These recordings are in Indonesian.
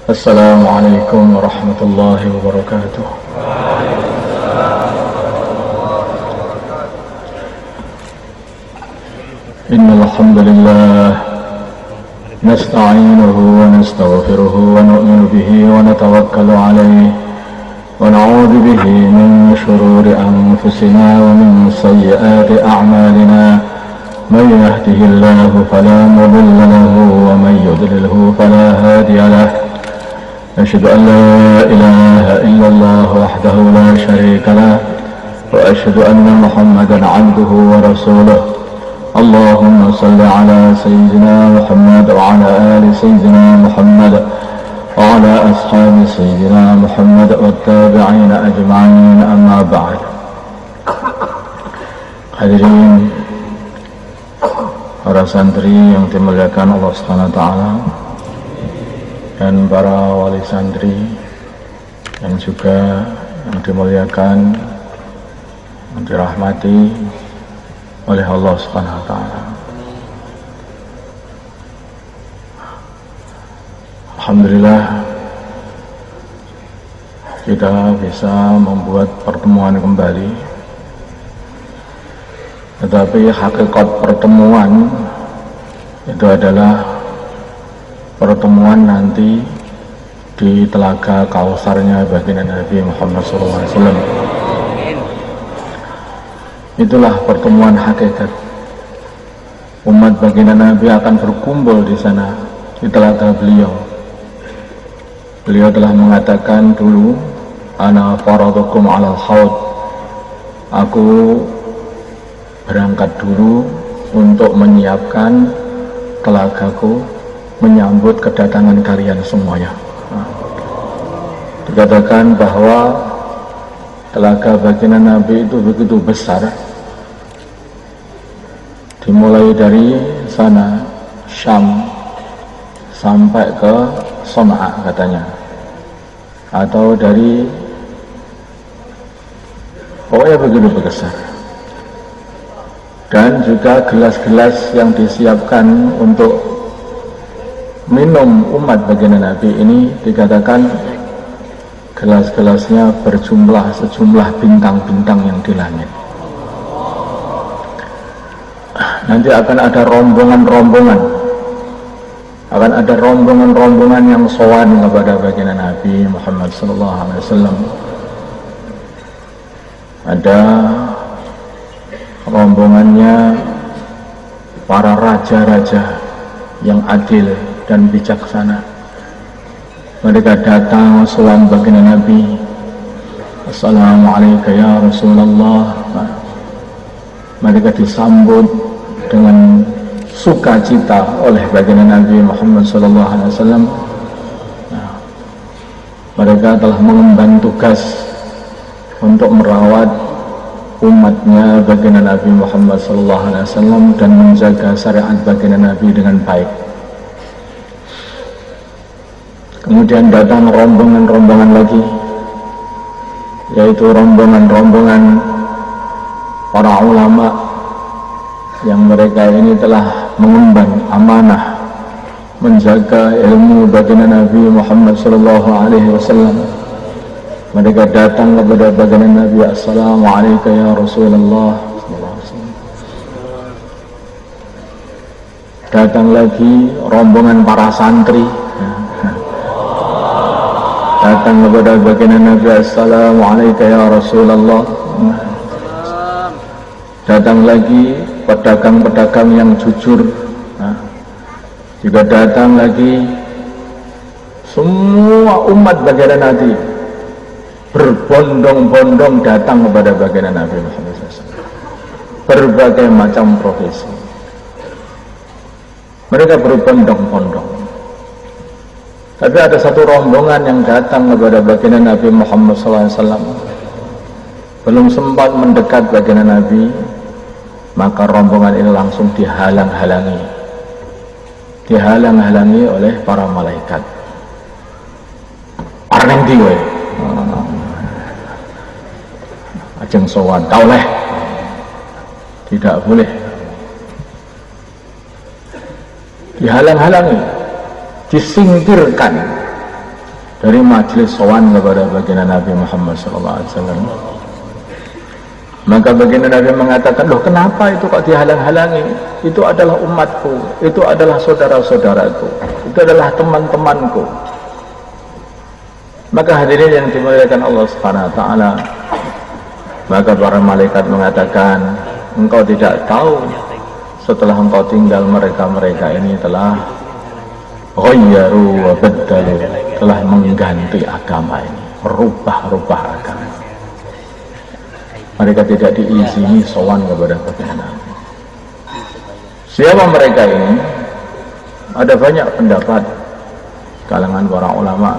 Assalamualaikum warahmatullahi wabarakatuh. Innal hamdalillah nasta'inuhu wa nastaghfiruhu wa nu'minu bihi wa natawakkalu alayhi wa na'udzu bihi min shururi anfusina wa min sayyiati a'malina. Man yahdihillahu fala mudilla lahu wa man yudlilhu fala hadiya lahu. أشهد أن لا إله إلا الله وحده لا شريك له وأشهد أن محمدا عبده ورسوله. اللهم صل على سيدنا محمد وعلى آل سيدنا محمد وعلى أصحاب سيدنا محمد والتابعين أجمعين. أما بعد. Hadirin para santri yang dimuliakan Allah Subhanahu wa taala dan para wali santri yang juga yang dimuliakan, yang dirahmati oleh Allah Subhanahu wa taala. Alhamdulillah kita bisa membuat pertemuan kembali. Tetapi hakikat pertemuan itu adalah pertemuan nanti di telaga Kausarnya baginda Nabi Muhammad SAW. Itulah pertemuan hakikat. Umat baginda Nabi akan berkumpul di sana, di telaga beliau. Beliau telah mengatakan dulu, ana faradukum alal haud. Aku berangkat dulu untuk menyiapkan telagaku, menyambut kedatangan kalian semuanya. Dikatakan bahwa telaga baginda Nabi itu begitu besar, dimulai dari sana Syam sampai ke Son'a katanya, atau dari pokoknya begitu besar. Dan juga gelas-gelas yang disiapkan untuk minum umat baginda Nabi ini dikatakan gelas-gelasnya berjumlah sejumlah bintang-bintang yang di langit. Nanti akan ada rombongan-rombongan, akan ada rombongan-rombongan yang sowan kepada baginda Nabi Muhammad SAW. Ada rombongannya para raja-raja yang adil dan bijaksana. Mereka datang sowan baginda Nabi. Assalamualaikum ya Rasulullah. Mereka disambut dengan sukacita oleh baginda Nabi Muhammad SAW. Mereka telah mengemban tugas untuk merawat umatnya baginda Nabi Muhammad SAW dan menjaga syariat baginda Nabi dengan baik. Kemudian datang rombongan-rombongan lagi, yaitu rombongan-rombongan para ulama yang mereka ini telah mengemban amanah menjaga ilmu baginda Nabi Muhammad SAW. Mereka datang kepada baginda Nabi. Assalamualaikum ya Rasulullah. Datang lagi rombongan para santri, datang kepada baginda Nabi. Assalamualaikum ya Rasulullah. Datang lagi pedagang-pedagang yang jujur, juga datang lagi semua umat baginda Nabi berbondong-bondong datang kepada baginda Nabi Muhammad SAW. Berbagai macam profesi mereka berbondong-bondong. Tapi ada satu rombongan yang datang kepada baginda Nabi Muhammad SAW. Belum sempat mendekat baginda Nabi, maka rombongan ini langsung dihalang-halangi oleh para malaikat. Areng diwe ajeng sowan tauleh, tidak boleh, dihalang-halangi, disingkirkan, dari majelis sowan kepada baginda Nabi Muhammad SAW. Maka baginda Nabi mengatakan, loh kenapa itu kok dihalang-halangi? Itu adalah umatku, itu adalah saudara-saudaraku, itu adalah teman-temanku. Maka hadirin yang dimuliakan Allah Subhanahu wa taala, maka para malaikat mengatakan, engkau tidak tahu setelah engkau tinggal mereka ini telah ghayyaru wa baddalu, telah mengganti agama ini, merubah-rubah agama. Mereka tidak diizini sowan kepada baginda Nabi. Siapa mereka ini? Ada banyak pendapat kalangan para ulama.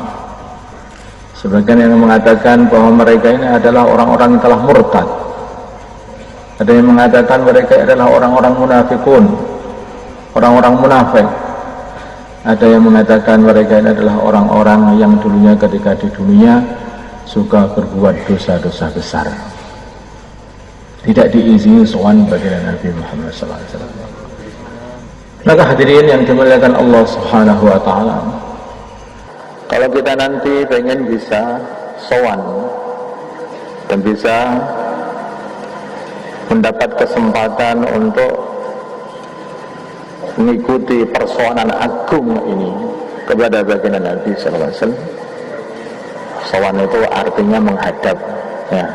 Sebagian yang mengatakan bahwa mereka ini adalah orang-orang yang telah murtad. Ada yang mengatakan mereka adalah orang-orang munafikun, orang-orang munafik. Ada yang mengatakan mereka ini adalah orang-orang yang dulunya ketika di dunia suka berbuat dosa-dosa besar, tidak diizini sowan baginda Nabi Muhammad SAW. Maka hadirin yang dimuliakan Allah Subhanahu wa taala, kalau kita nanti pengen bisa sowan dan bisa mendapat kesempatan untuk mengikuti persoalan agung ini kepada baginda Nabi SAW. Sowan itu artinya menghadap, ya.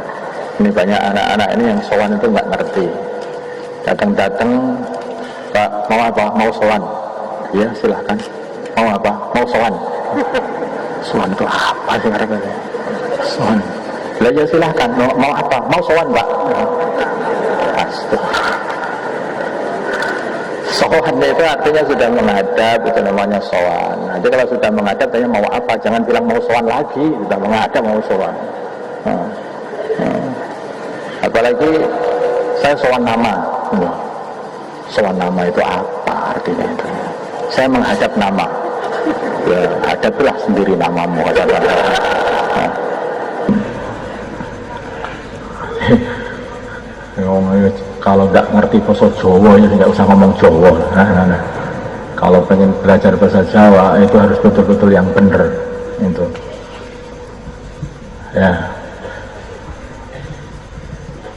Ini banyak anak-anak ini yang sowan itu nggak ngerti. Datang-datang, Pak, mau apa? Mau sowan? Ya silahkan. Mau apa? Mau sowan? Sowan itu apa sih mereka? Sowan. Lah ya silahkan. Mau apa? Mau sowan, Pak? Astaga. Sowan itu artinya sudah menghadap, itu namanya sowan. Jadi kalau sudah menghadap, tanya mau apa? Jangan bilang mau sowan lagi. Sudah menghadap mau sowan. Apalagi saya sowan nama. Sowan nama itu apa artinya itu? Saya menghadap nama. Ya, hadaplah sendiri namamu. Kalau nggak ngerti bahasa Jawa ya nggak usah ngomong Jawa. Nah. Kalau pengen belajar bahasa Jawa itu harus betul-betul yang benar itu. Ya.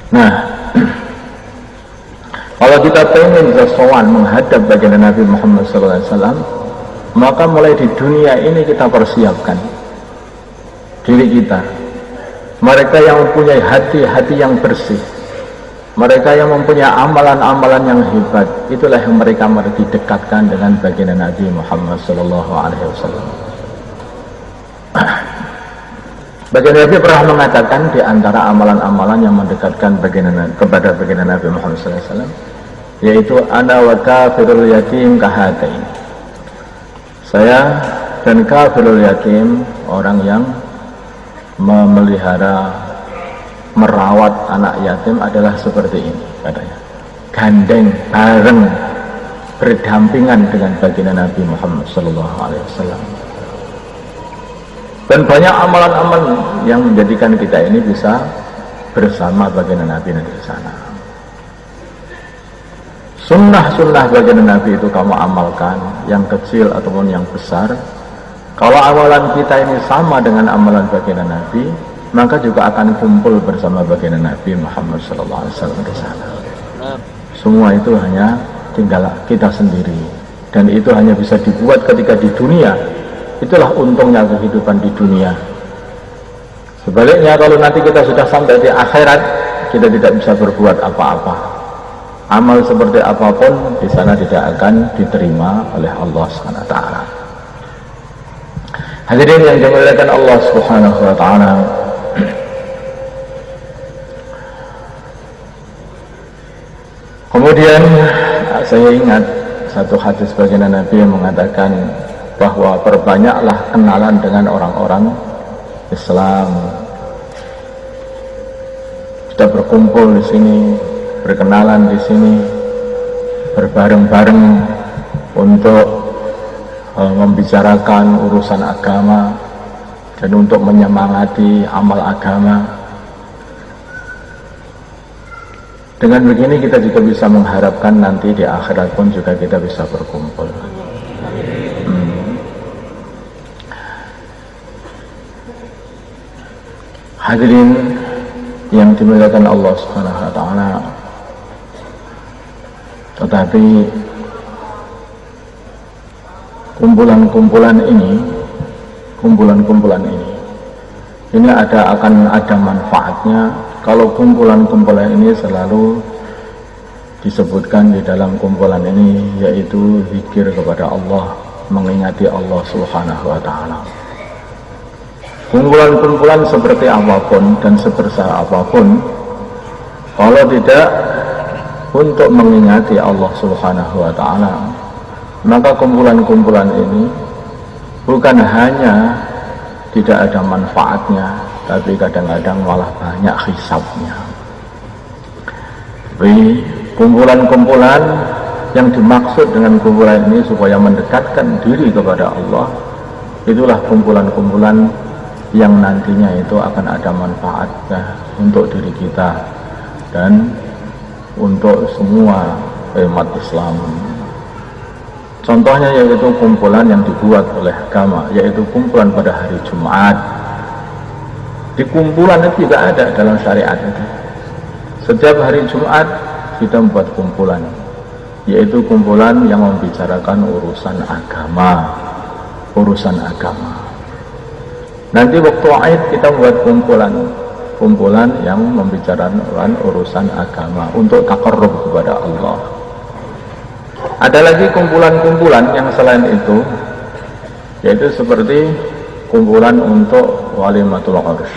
Nah, kalau kita pengen sowan menghadap baginda Nabi Muhammad SAW, maka mulai di dunia ini kita persiapkan diri kita. Mereka yang mempunyai hati-hati yang bersih, mereka yang mempunyai amalan-amalan yang hebat, itulah yang mereka didekatkan dengan baginda Nabi Muhammad SAW. Baginda Nabi pernah mengatakan di antara amalan-amalan yang mendekatkan kepada baginda Nabi Muhammad SAW, yaitu ana wa kafirul yatim kahatain. Saya dan kafirul yatim, orang yang memelihara, merawat anak yatim adalah seperti ini, katanya. Gandeng, bareng, berdampingan dengan baginda Nabi Muhammad SAW. Dan banyak amalan-amalan yang menjadikan kita ini bisa bersama baginda Nabi di sana. Sunnah-sunnah baginda Nabi itu kamu amalkan, yang kecil ataupun yang besar. Kalau amalan kita ini sama dengan amalan baginda Nabi, maka juga akan kumpul bersama baginda Nabi Muhammad SAW di sana. Semua itu hanya tinggal kita sendiri, dan itu hanya bisa dibuat ketika di dunia. Itulah untungnya kehidupan di dunia. Sebaliknya kalau nanti kita sudah sampai di akhirat, kita tidak bisa berbuat apa-apa. Amal seperti apapun di sana tidak akan diterima oleh Allah Subhanahu wa taala. Hadirin yang dimuliakan Allah Subhanahu wa taala, kemudian saya ingat satu hadis baginda Nabi yang mengatakan bahwa perbanyaklah kenalan dengan orang-orang Islam. Kita berkumpul di sini, berkenalan di sini, berbareng-bareng untuk membicarakan urusan agama dan untuk menyemangati amal agama. Dengan begini kita juga bisa mengharapkan nanti di akhirat pun juga kita bisa berkumpul. Hadirin yang dimuliakan Allah Subhanahu wa taala. Tetapi kumpulan-kumpulan ini akan ada manfaatnya kalau kumpulan-kumpulan ini selalu disebutkan di dalam kumpulan ini, yaitu zikir kepada Allah, mengingati Allah Subhanahu wa taala. Kumpulan-kumpulan seperti apapun dan sebesar apapun, kalau tidak untuk mengingati Allah Subhanahu wa taala, maka kumpulan-kumpulan ini bukan hanya tidak ada manfaatnya, tapi kadang-kadang malah banyak hisabnya. Tapi kumpulan-kumpulan yang dimaksud dengan kumpulan ini supaya mendekatkan diri kepada Allah, itulah kumpulan-kumpulan yang nantinya itu akan ada manfaatnya untuk diri kita dan untuk semua umat Islam. Contohnya yaitu kumpulan yang dibuat oleh agama, yaitu kumpulan pada hari Jumat. Di kumpulan itu juga ada dalam syariat itu. Setiap hari Jumat kita membuat kumpulan, yaitu kumpulan yang membicarakan urusan agama. Nanti waktu Aid kita buat kumpulan yang membicarakan urusan agama untuk taqarrub kepada Allah. Ada lagi kumpulan-kumpulan yang selain itu, yaitu seperti kumpulan untuk walimatul urs,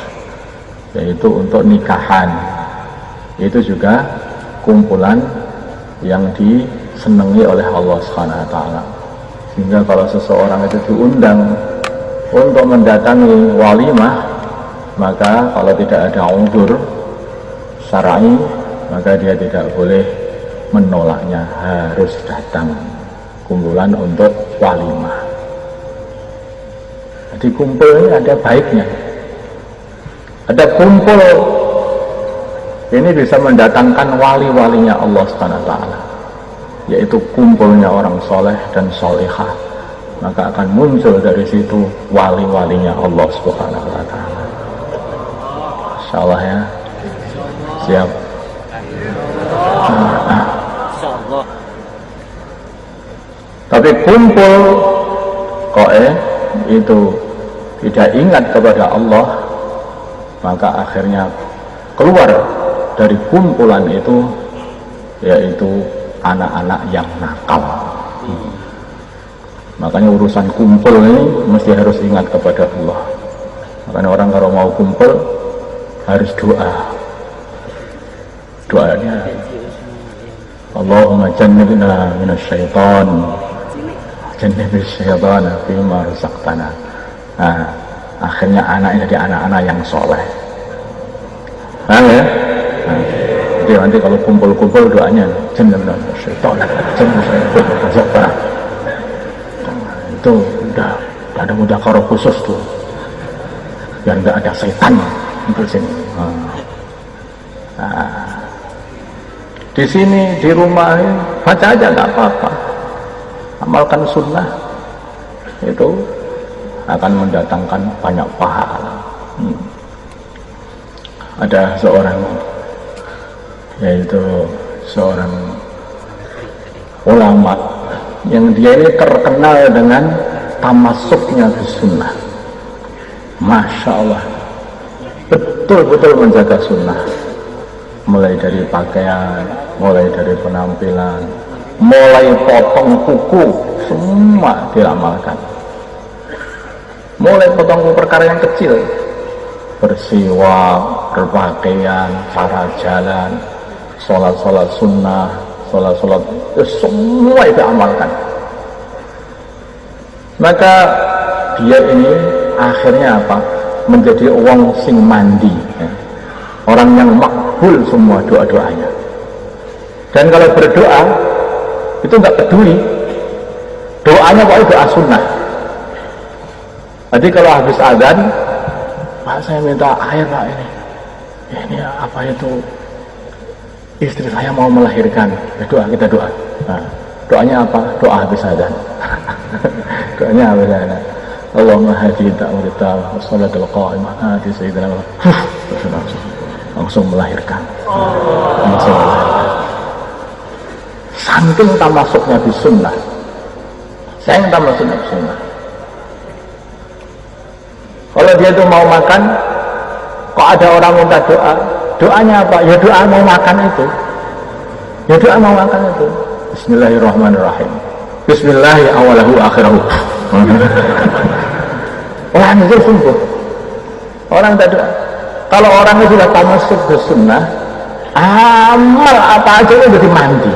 yaitu untuk nikahan. Itu juga kumpulan yang disenangi oleh Allah Subhanahu wa taala. Sehingga kalau seseorang itu diundang untuk mendatangi walimah, maka kalau tidak ada uzur syar'i, maka dia tidak boleh menolaknya, harus datang. Kumpulan untuk walimah. Jadi kumpul ini ada baiknya. Ada kumpul ini bisa mendatangkan wali-walinya Allah Subhanahu wa taala, yaitu kumpulnya orang soleh dan solehah, maka akan muncul dari situ wali-walinya Allah Subhanahu wa taala. Insyaallah ya. Siap. Insyaallah. Tapi kumpul kok itu tidak ingat kepada Allah, maka akhirnya keluar dari kumpulan itu yaitu anak-anak yang nakal. Makanya urusan kumpul ini mesti harus ingat kepada Allah. Makanya orang kalau mau kumpul harus doanya Allahumma jannibna minasyaitan, jannibis syaitana fima razaqtana. Nah, akhirnya anaknya jadi anak-anak yang soleh. Nah, ya? Nah, jadi nanti kalau kumpul-kumpul doanya jannibna minasyaitan, jannibis syaitana razaqtana. Itu udah ada mudzakarah khusus tuh, biar nggak ada setan untuk sini. Nah, di sini di rumah baca aja nggak apa-apa, amalkan sunnah, itu akan mendatangkan banyak pahala. Ada seorang, yaitu seorang ulama yang dia ini terkenal dengan tamasuknya ke sunnah. Masya Allah, betul-betul menjaga sunnah, mulai dari pakaian, mulai dari penampilan, mulai potong kuku, semua diramalkan. Mulai potong kuku perkara yang kecil, bersiwak, berpakaian, cara jalan, sholat-sholat sunnah, sholat-sholat, semua itu amalkan. Maka dia ini akhirnya apa? Menjadi orang sing mandi, ya. Orang yang makbul semua doa-doanya. Dan kalau berdoa itu nggak peduli, doanya pokoknya doa sunnah. Jadi kalau habis azan, Pak saya minta air Pak ini apa itu, istri saya mau melahirkan, kita doa. Nah, doanya apa? Doa habis azan. Doanya habis azan. Allahumma hadi ta'walita wassalatul qa'imah hadi sayyidina langsung melahirkan. Saking tamasuknya di sunnah, saya yang tamasuknya di sunnah. Kalau dia itu mau makan, kok ada orang minta doa, doanya apa? Ya doa mau makan itu. Ya doa mau makan itu. Bismillahirrahmanirrahim. Bismillahi awalahu akhirahu. Orang itu sungguh. Orang tak doa. Kalau orang itu sudah tamasuk ke sunnah, amal apa aja itu udah dimandi.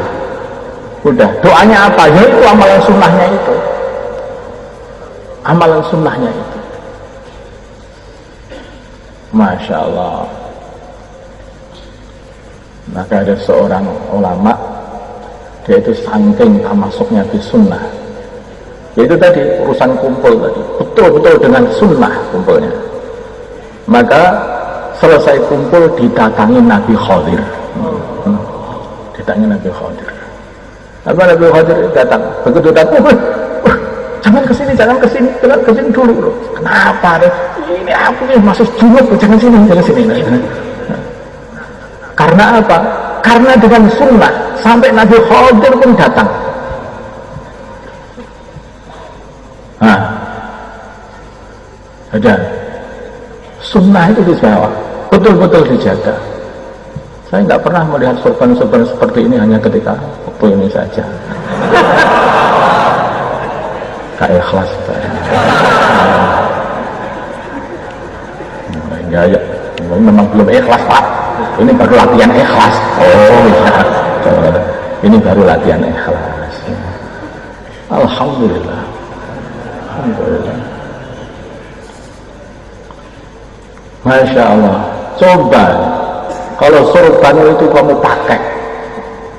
Udah, doanya apa? Ya itu amalan sunnahnya itu. Amalan sunnahnya itu. Masya Allah. Maka ada seorang ulama, dia itu saking tamasuknya di sunnah. Yaitu tadi urusan kumpul tadi, betul-betul dengan sunnah kumpulnya. Maka selesai kumpul didatangi Nabi Khadir. Didatangi Nabi Khadir. Apa Nabi Khadir datang? Begitu datang, jangan kesini dulu. Kenapa? Ini aku nih masuk junub, jangan sini. Karena apa? Karena dengan sunnah sampai Nabi Khadir pun datang. Nah, ada sunnah itu dijaga, betul-betul dijaga. Saya nggak pernah melihat sorban-sorban seperti ini hanya ketika waktu ini saja. Gak ikhlas. Ya, memang belum ikhlas Pak. Ini baru latihan ikhlas. Oh iya, ini baru latihan ikhlas. Alhamdulillah. Alhamdulillah. Masya Allah. Coba kalau sorban itu kamu pakai,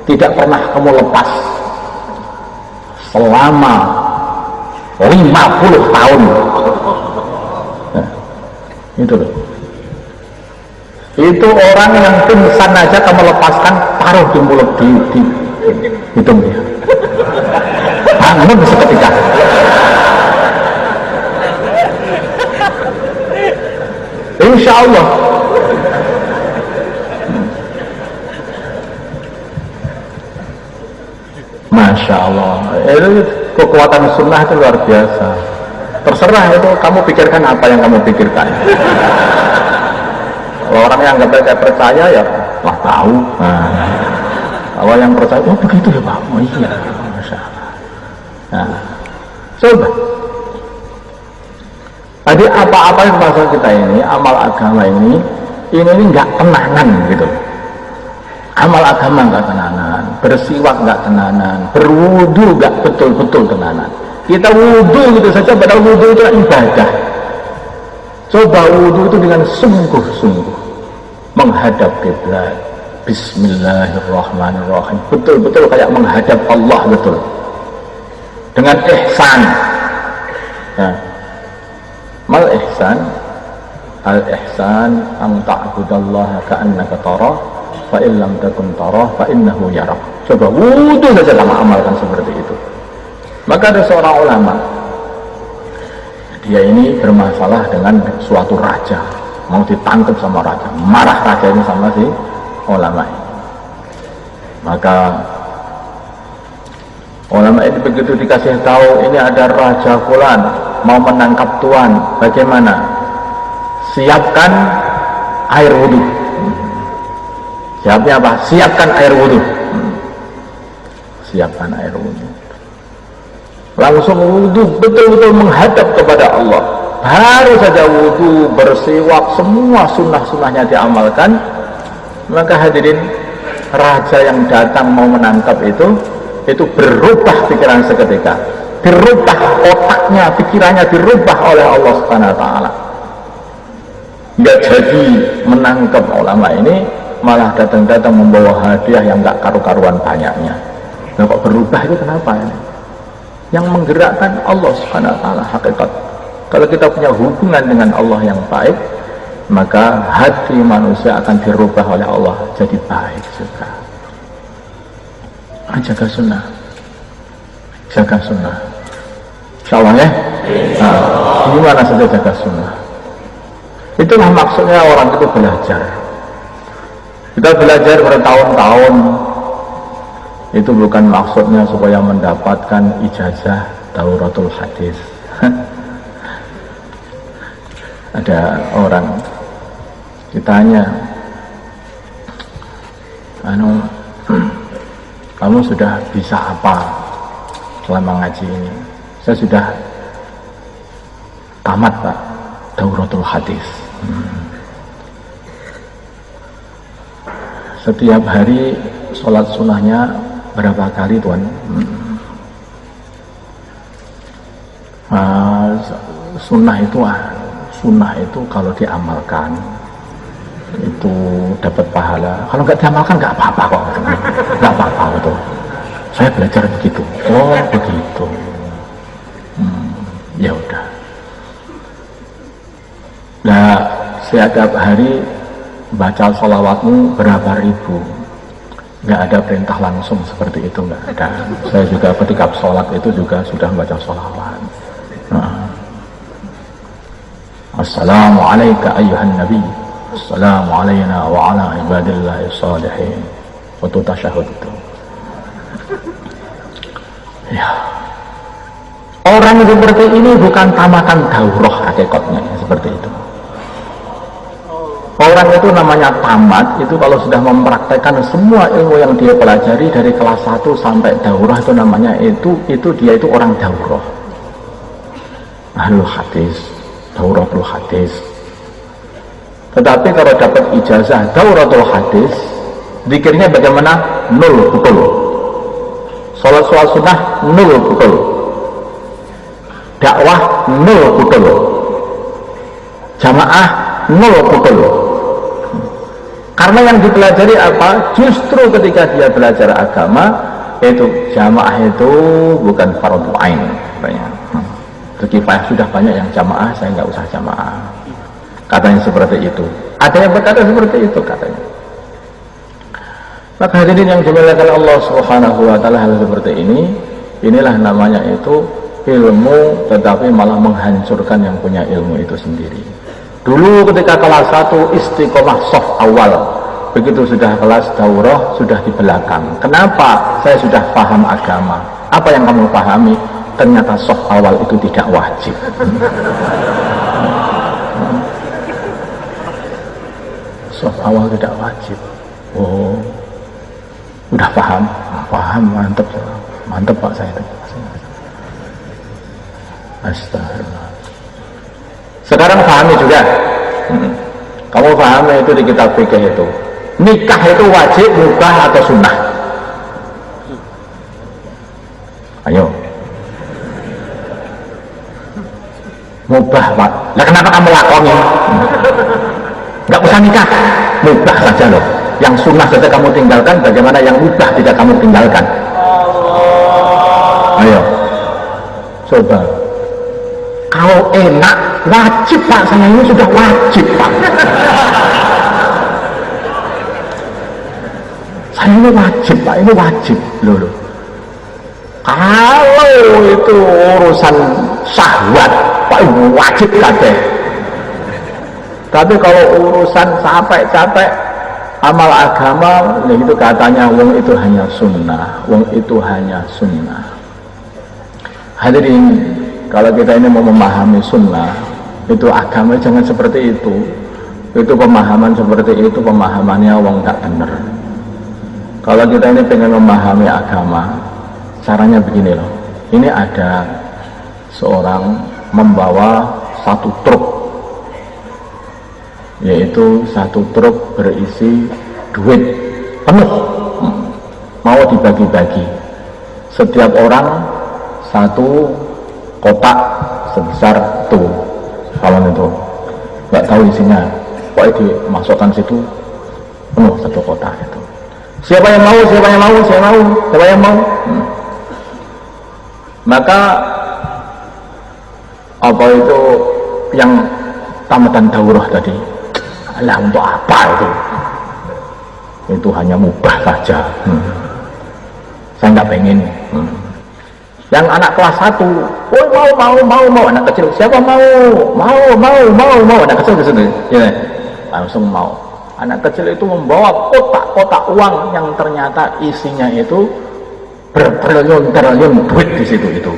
tidak pernah kamu lepas selama 50 tahun. Nah, itu loh. Itu orang yang pingsan aja kamu lepaskan, taruh di mulut di hidung dia. Bangun seketika. Insya Allah. Masya Allah. Itu kekuatan sunnah itu luar biasa. Terserah itu kamu pikirkan apa yang kamu pikirkan. Kalau orang yang nggak percaya ya lah tahu. Nah, kalau yang percaya, oh begitu ya Pak. Oh iya, Masya Allah. Nah, coba. Jadi apa-apa yang masalah kita ini, amal agama ini nggak tenanan gitu. Amal agama nggak tenanan, bersiwak nggak tenanan, berwudu nggak betul-betul tenanan. Kita wudu gitu saja, padahal wudu itu ibadah. Coba wudu itu dengan sungguh-sungguh menghadap kiblat. Bismillahirrahmanirrahim. Betul-betul kayak menghadap Allah betul. Dengan ihsan. Nah, mal ihsan, al ihsan an ta'budallaha ka'annaka tarah fa in lam takun tarah fa innahu yarak. Coba wudu saja kamu amalkan seperti itu. Maka ada seorang ulama, dia ini bermasalah dengan suatu raja, mau ditangkap sama raja, marah raja ini sama si ulama ini. Maka ulama ini begitu dikasih tahu ini ada raja fulan mau menangkap tuan, bagaimana? Siapkan air wudhu. Siapnya apa? Siapkan air wudhu. Siapkan air wudhu. Langsung wudhu, betul-betul menghadap kepada Allah. Baru saja wudhu, bersiwak, semua sunnah-sunnahnya diamalkan. Maka hadirin, raja yang datang mau menangkap itu berubah pikiran seketika. Dirubah otaknya, pikirannya dirubah oleh Allah Subhanahu wa Ta'ala. Nggak jadi menangkap ulama ini, malah datang-datang membawa hadiah yang nggak karu-karuan banyaknya. Nah kok berubah itu kenapa ini? Yang menggerakkan Allah Subhanahu wa Ta'ala hakikat. Kalau kita punya hubungan dengan Allah yang baik, maka hati manusia akan dirubah oleh Allah jadi baik juga. Jaga sunnah, jaga sunnah. Insya Allah ya. Nah, gimana saja jaga sunnah. Itulah maksudnya orang itu belajar. Kita belajar bertahun-tahun, itu bukan maksudnya supaya mendapatkan ijazah Dauratul Hadis. Ada orang ditanya, kamu sudah bisa apa selama ngaji ini? Saya sudah tamat Pak, Dauratul Hadis. Setiap hari sholat sunnahnya berapa kali Tuan? Sunnah itu kalau diamalkan itu dapat pahala. Kalau nggak diamalkan nggak apa-apa kok, nggak apa-apa betul. Saya belajar begitu. Oh begitu. Ya udah. Nah, setiap hari baca sholawatmu berapa ribu? Nggak ada perintah langsung seperti itu, nggak ada. Saya juga ketika sholat itu juga sudah baca sholawat. Assalamualaikum ayyuhan nabi, assalamu alayna wa ala ibadillahi salihin. Waktu tasyahud itu. Ya. Orang seperti ini bukan tamatan daurah hakikatnya seperti itu. Orang itu namanya tamat itu kalau sudah mempraktekkan semua ilmu yang dia pelajari dari kelas 1 sampai daurah, itu namanya dia itu orang daurah. Ahlul hadis, Dauratul Hadis. Tetapi kalau dapat ijazah Dauratul Hadis, zikirnya bagaimana? Nol betul. Sholat sunnah nol betul. Dakwah nol betul. Jamaah nol betul. Karena yang dipelajari apa? Justru ketika dia belajar agama, itu jamaah itu bukan fardhu ain. Kifayah sudah banyak yang jamaah, saya nggak usah jamaah. Katanya seperti itu. Ada yang berkata seperti itu katanya. Maka hadirin yang dimuliakan Allah Subhanahu wa taala, hal seperti ini, inilah namanya itu ilmu tetapi malah menghancurkan yang punya ilmu itu sendiri. Dulu ketika kelas 1 istiqomah soft awal, begitu sudah kelas daurah sudah di belakang. Kenapa? Saya sudah paham agama. Apa yang kamu pahami? Ternyata soft awal itu tidak wajib. Soft awal tidak wajib. Oh, udah paham? Paham, mantep Pak saya. Astagfirullah. Sekarang pahami juga. Kamu pahami itu di kitab fikih itu. Nikah itu wajib, mubah atau sunnah? Ayo. Mubah Pak. Nah kenapa kamu lakoni? Nggak usah nikah, mubah saja loh. Yang sunnah saja kamu tinggalkan, bagaimana yang mubah tidak kamu tinggalkan? Ayo, coba. Kalau enak, wajib Pak, saya ini sudah wajib Pak. Saya ini wajib Pak, ini wajib loh. Kalau itu urusan syahwat, Pak, wajib kabeh. Tapi kalau urusan capek-capek amal agama, ya itu katanya wong itu hanya sunnah, wong itu hanya sunnah. Hadirin, kalau kita ini mau memahami sunnah, itu agama jangan seperti itu. Itu pemahaman seperti itu, pemahamannya wong gak bener. Kalau kita ini pengen memahami agama, caranya begini loh. Ini ada seorang membawa satu truk, yaitu satu truk berisi duit penuh, mau dibagi-bagi. Setiap orang satu kotak sebesar itu, kalau itu nggak tahu isinya, pokoknya dimasukkan situ penuh satu kotak itu. Siapa yang mau? Siapa yang mau? Siapa yang mau? Siapa yang mau? Maka apa itu yang tamatan daurah tadi? Alah, untuk apa itu? Itu hanya mubah saja. Saya nggak pengen. Yang anak kelas 1, oh mau, anak kecil, siapa mau, anak kecil ke sini, ya, langsung mau. Anak kecil itu membawa kotak-kotak uang yang ternyata isinya itu bertriliun-triliun duit di situ itu.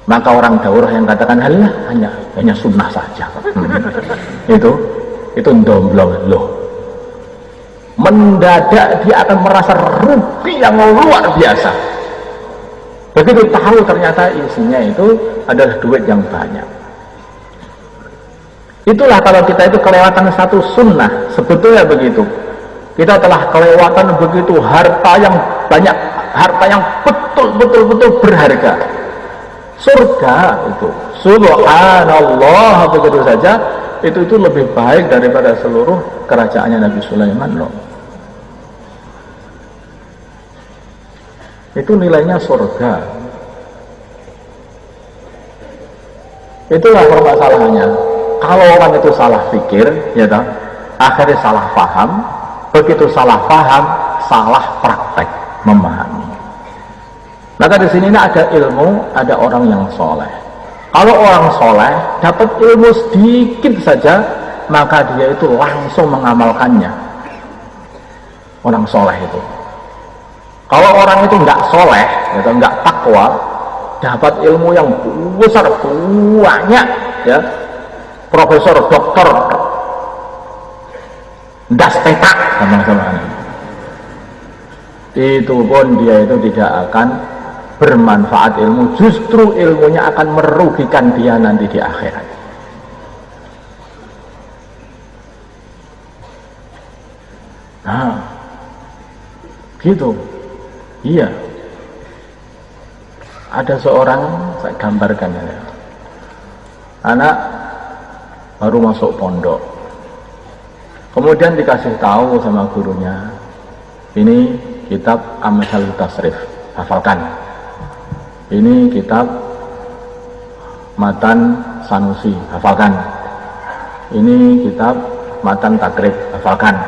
Maka orang daurah yang katakan hanya sunnah saja. Itu domblong loh. Mendadak dia akan merasa rugi yang luar biasa. Begitu tahu ternyata isinya itu adalah duit yang banyak. Itulah kalau kita itu kelewatan satu sunnah, sebetulnya begitu. Kita telah kelewatan begitu harta yang banyak, harta yang betul berharga. Surga itu, subhanallah, begitu saja, itu lebih baik daripada seluruh kerajaannya Nabi Sulaiman loh. Itu nilainya surga. Itulah permasalahannya. Kalau orang itu salah pikir, ya toh, akhirnya salah paham. Begitu salah paham, salah praktek memahami. Maka di sini ada ilmu, ada orang yang soleh. Kalau orang soleh dapat ilmu sedikit saja, maka dia itu langsung mengamalkannya. Orang soleh itu. Kalau orang itu nggak soleh, atau nggak takwa, dapat ilmu yang besar banyak, ya, profesor, doktor, das petak, sama-sama, itu pun dia itu tidak akan bermanfaat ilmu, justru ilmunya akan merugikan dia nanti di akhirat. Nah, gitu. Iya, ada seorang, saya gambarkan ya, anak baru masuk pondok, kemudian dikasih tahu sama gurunya, ini kitab Amsal Tasrif, hafalkan. Ini kitab Matan Sanusi, hafalkan. Ini kitab Matan Takrib, hafalkan.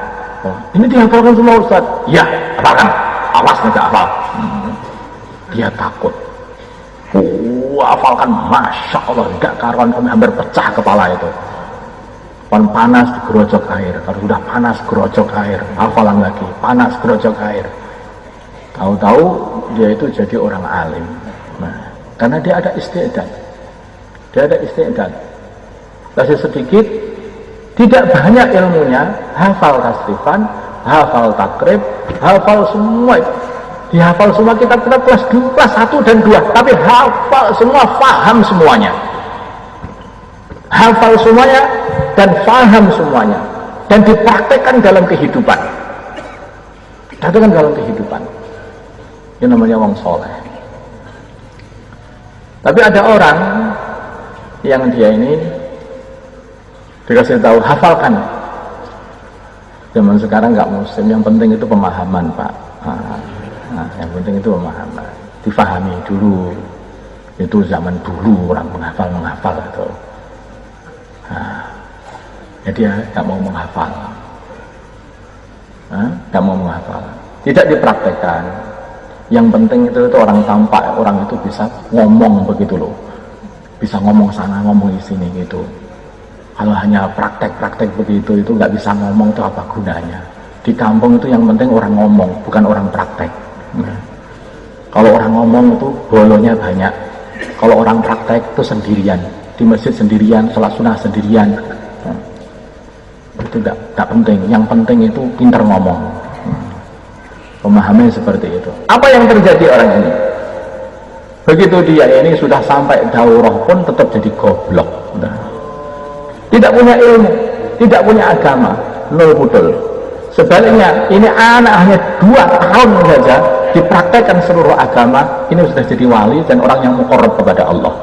Oh, ini dihafalkan semua Ustaz. Ya, hafalkan. Awas nggak hafal. Dia takut. Hafalkan, masya Allah, nggak karuan, kami hampir pecah kepala itu. Pan panas gerojok air. Kalau sudah panas gerojok air, hafalan lagi, panas gerojok air. Tahu-tahu dia itu jadi orang alim. Nah, karena dia ada istiqdat. Dia ada istiqdat. Kasih sedikit, tidak banyak ilmunya, hafal tasrifan, hafal takrib, hafal semua. Dihafal semua kitab-kitab kelas 2, kelas 1 dan 2, tapi hafal semua, faham semuanya. Hafal semuanya dan faham semuanya, dan dipraktekkan dalam kehidupan. Dipraktekkan dalam kehidupan. Ini namanya wong soleh. Tapi ada orang yang dia ini dikasih tahu hafalkan. Zaman sekarang nggak muslim, yang penting itu pemahaman, Pak. Yang penting itu pemahaman, difahami dulu. Itu zaman dulu orang menghafal itu. Jadi dia nggak mau menghafal, nggak mau menghafal, tidak dipraktekkan. Yang penting itu orang tampak, orang itu bisa ngomong begitu loh, bisa ngomong sana, ngomong di sini gitu. Kalau hanya praktek-praktek begitu, itu nggak bisa ngomong, itu apa gunanya? Di kampung itu yang penting orang ngomong, bukan orang praktek. Kalau orang ngomong itu bolonya banyak. Kalau orang praktek itu sendirian, di masjid sendirian, sholat sunnah sendirian. Itu tidak penting. Yang penting itu pintar ngomong. Pemahamannya seperti itu. Apa yang terjadi orang ini? Begitu dia ini sudah sampai daurah pun tetap jadi goblok. Tidak punya ilmu, tidak punya agama, nol pudel. Sebaliknya, ini anak hanya 2 tahun saja dipraktekkan seluruh agama, ini sudah jadi wali dan orang yang muqarrab kepada Allah.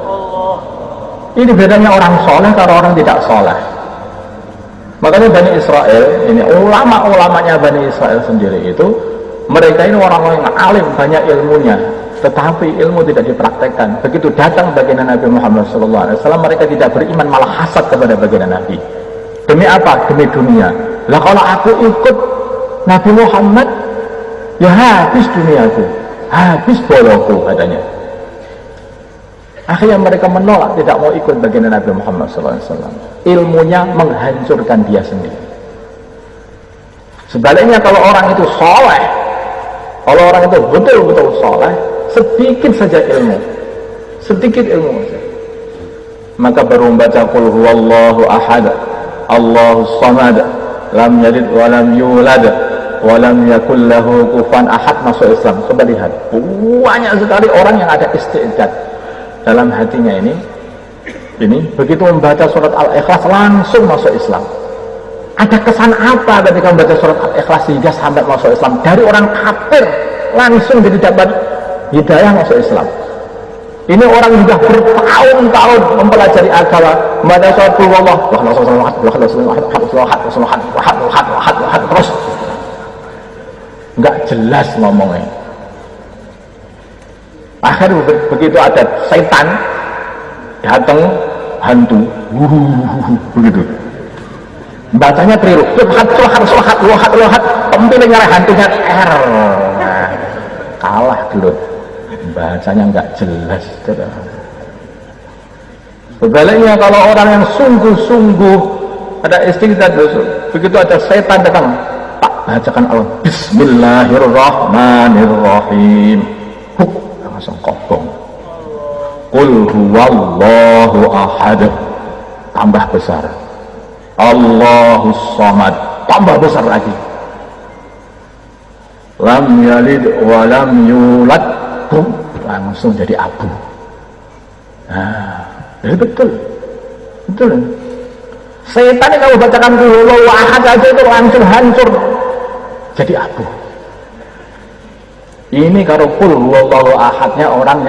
Ini bedanya orang soleh kalau orang tidak soleh. Makanya Bani Israel, ini ulama-ulamanya Bani Israel sendiri itu, mereka ini orang-orang yang alim, banyak ilmunya, tetapi ilmu tidak dipraktekkan. Begitu datang baginda Nabi Muhammad SAW, mereka tidak beriman, malah hasad kepada baginda Nabi. Demi apa? Demi dunia. Lah kalau aku ikut Nabi Muhammad, ya habis duniaku, habis boloku katanya. Akhirnya mereka menolak, tidak mau ikut baginda Nabi Muhammad SAW. Ilmunya menghancurkan dia sendiri. Sebaliknya kalau orang itu soleh, kalau orang itu betul-betul soleh, sedikit saja ilmu, sedikit ilmu saja, maka baru membaca qul huwallahu ahad, Allahus samad, lam yalid wa lam yulad wa lam yakul lahu kufuwan ahad, masuk Islam. Coba lihat, banyak sekali orang yang ada istiqdat dalam hatinya ini begitu membaca surat Al-Ikhlas langsung masuk Islam. Ada kesan apa ketika membaca surat Al-Ikhlas sehingga sampai masuk Islam? Dari orang kafir langsung jadi dapat hidayah masuk Islam. Ini orang sudah bertahun-tahun mempelajari agama, membaca surat Allah, terus nggak jelas ngomongnya. Akhirnya begitu ada setan datang, hantu, begitu. Bacanya keliru, lohat, pemimpin nyari hantunya nah, kalah gelut, bacanya nggak jelas. Sebaliknya kalau orang yang sungguh-sungguh ada istiqdat, begitu ada setan datang, Pak, bacakan Allah, Bismillahirrahmanirrahim, langsung kobong. Qul huwallahu ahad, tambah besar. Allahus samad, tambah besar lagi. Lam yalid wa lam yulad, langsung jadi abu. Nah, betul. Setan yang kalau bacakan qul huwallahu ahad aja itu langsung hancur jadi abu. Ini kalau qul huwallahu ahadnya orang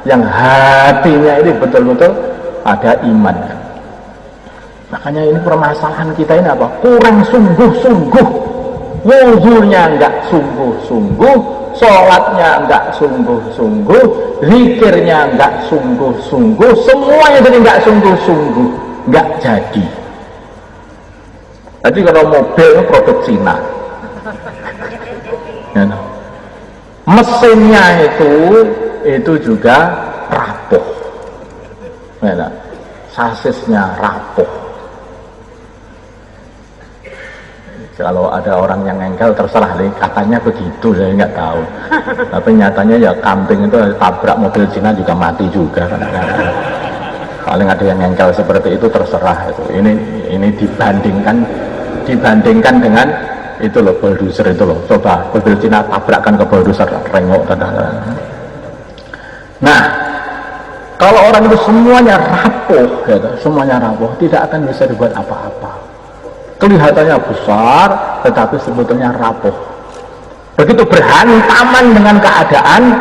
yang hatinya ini betul-betul ada iman. Makanya ini permasalahan kita ini apa? Kurang sungguh-sungguh. Wudunya enggak sungguh-sungguh, sholatnya enggak sungguh-sungguh, zikirnya enggak sungguh-sungguh, semuanya jadi enggak sungguh-sungguh, enggak jadi. Tadi kalau mobil produk Cina, ya, mesinnya itu juga rapuh, ya, sasisnya rapuh. Kalau ada orang yang engkel terserah, katanya begitu, saya nggak tahu. Tapi nyatanya ya kambing itu tabrak mobil Cina juga mati juga. Paling ada yang engkel seperti itu terserah itu. Ini dibandingkan dengan itu loh, bulldozer itu loh. Coba mobil Cina tabrakkan ke bulldozer, rengok. Nah, kalau orang itu semuanya rapuh, ya, semuanya rapuh, tidak akan bisa dibuat apa-apa. Kelihatannya besar, tetapi sebetulnya rapuh. Begitu berhantaman dengan keadaan,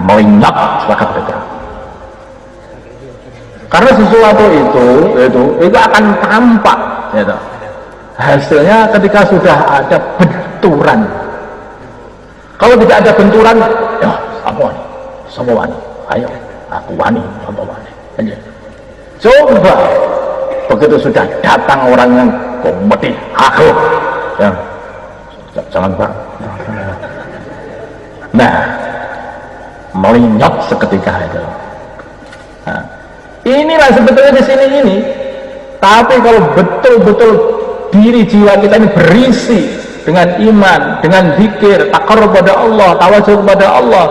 melenyap sepakat mereka. Karena sesuatu itu akan tampak, ya, hasilnya ketika sudah ada benturan. Kalau tidak ada benturan, ya sama wani, ayo aku wani, sama wani aja. Coba begitu sudah datang orang yang kompeti, aku ya, jangan Pak. Nah, melenyap seketika itu. Nah, inilah sebetulnya di sini ini. Tapi kalau betul-betul diri jiwa kita ini berisi dengan iman, dengan zikir, taqarrub pada Allah, tawasul kepada Allah,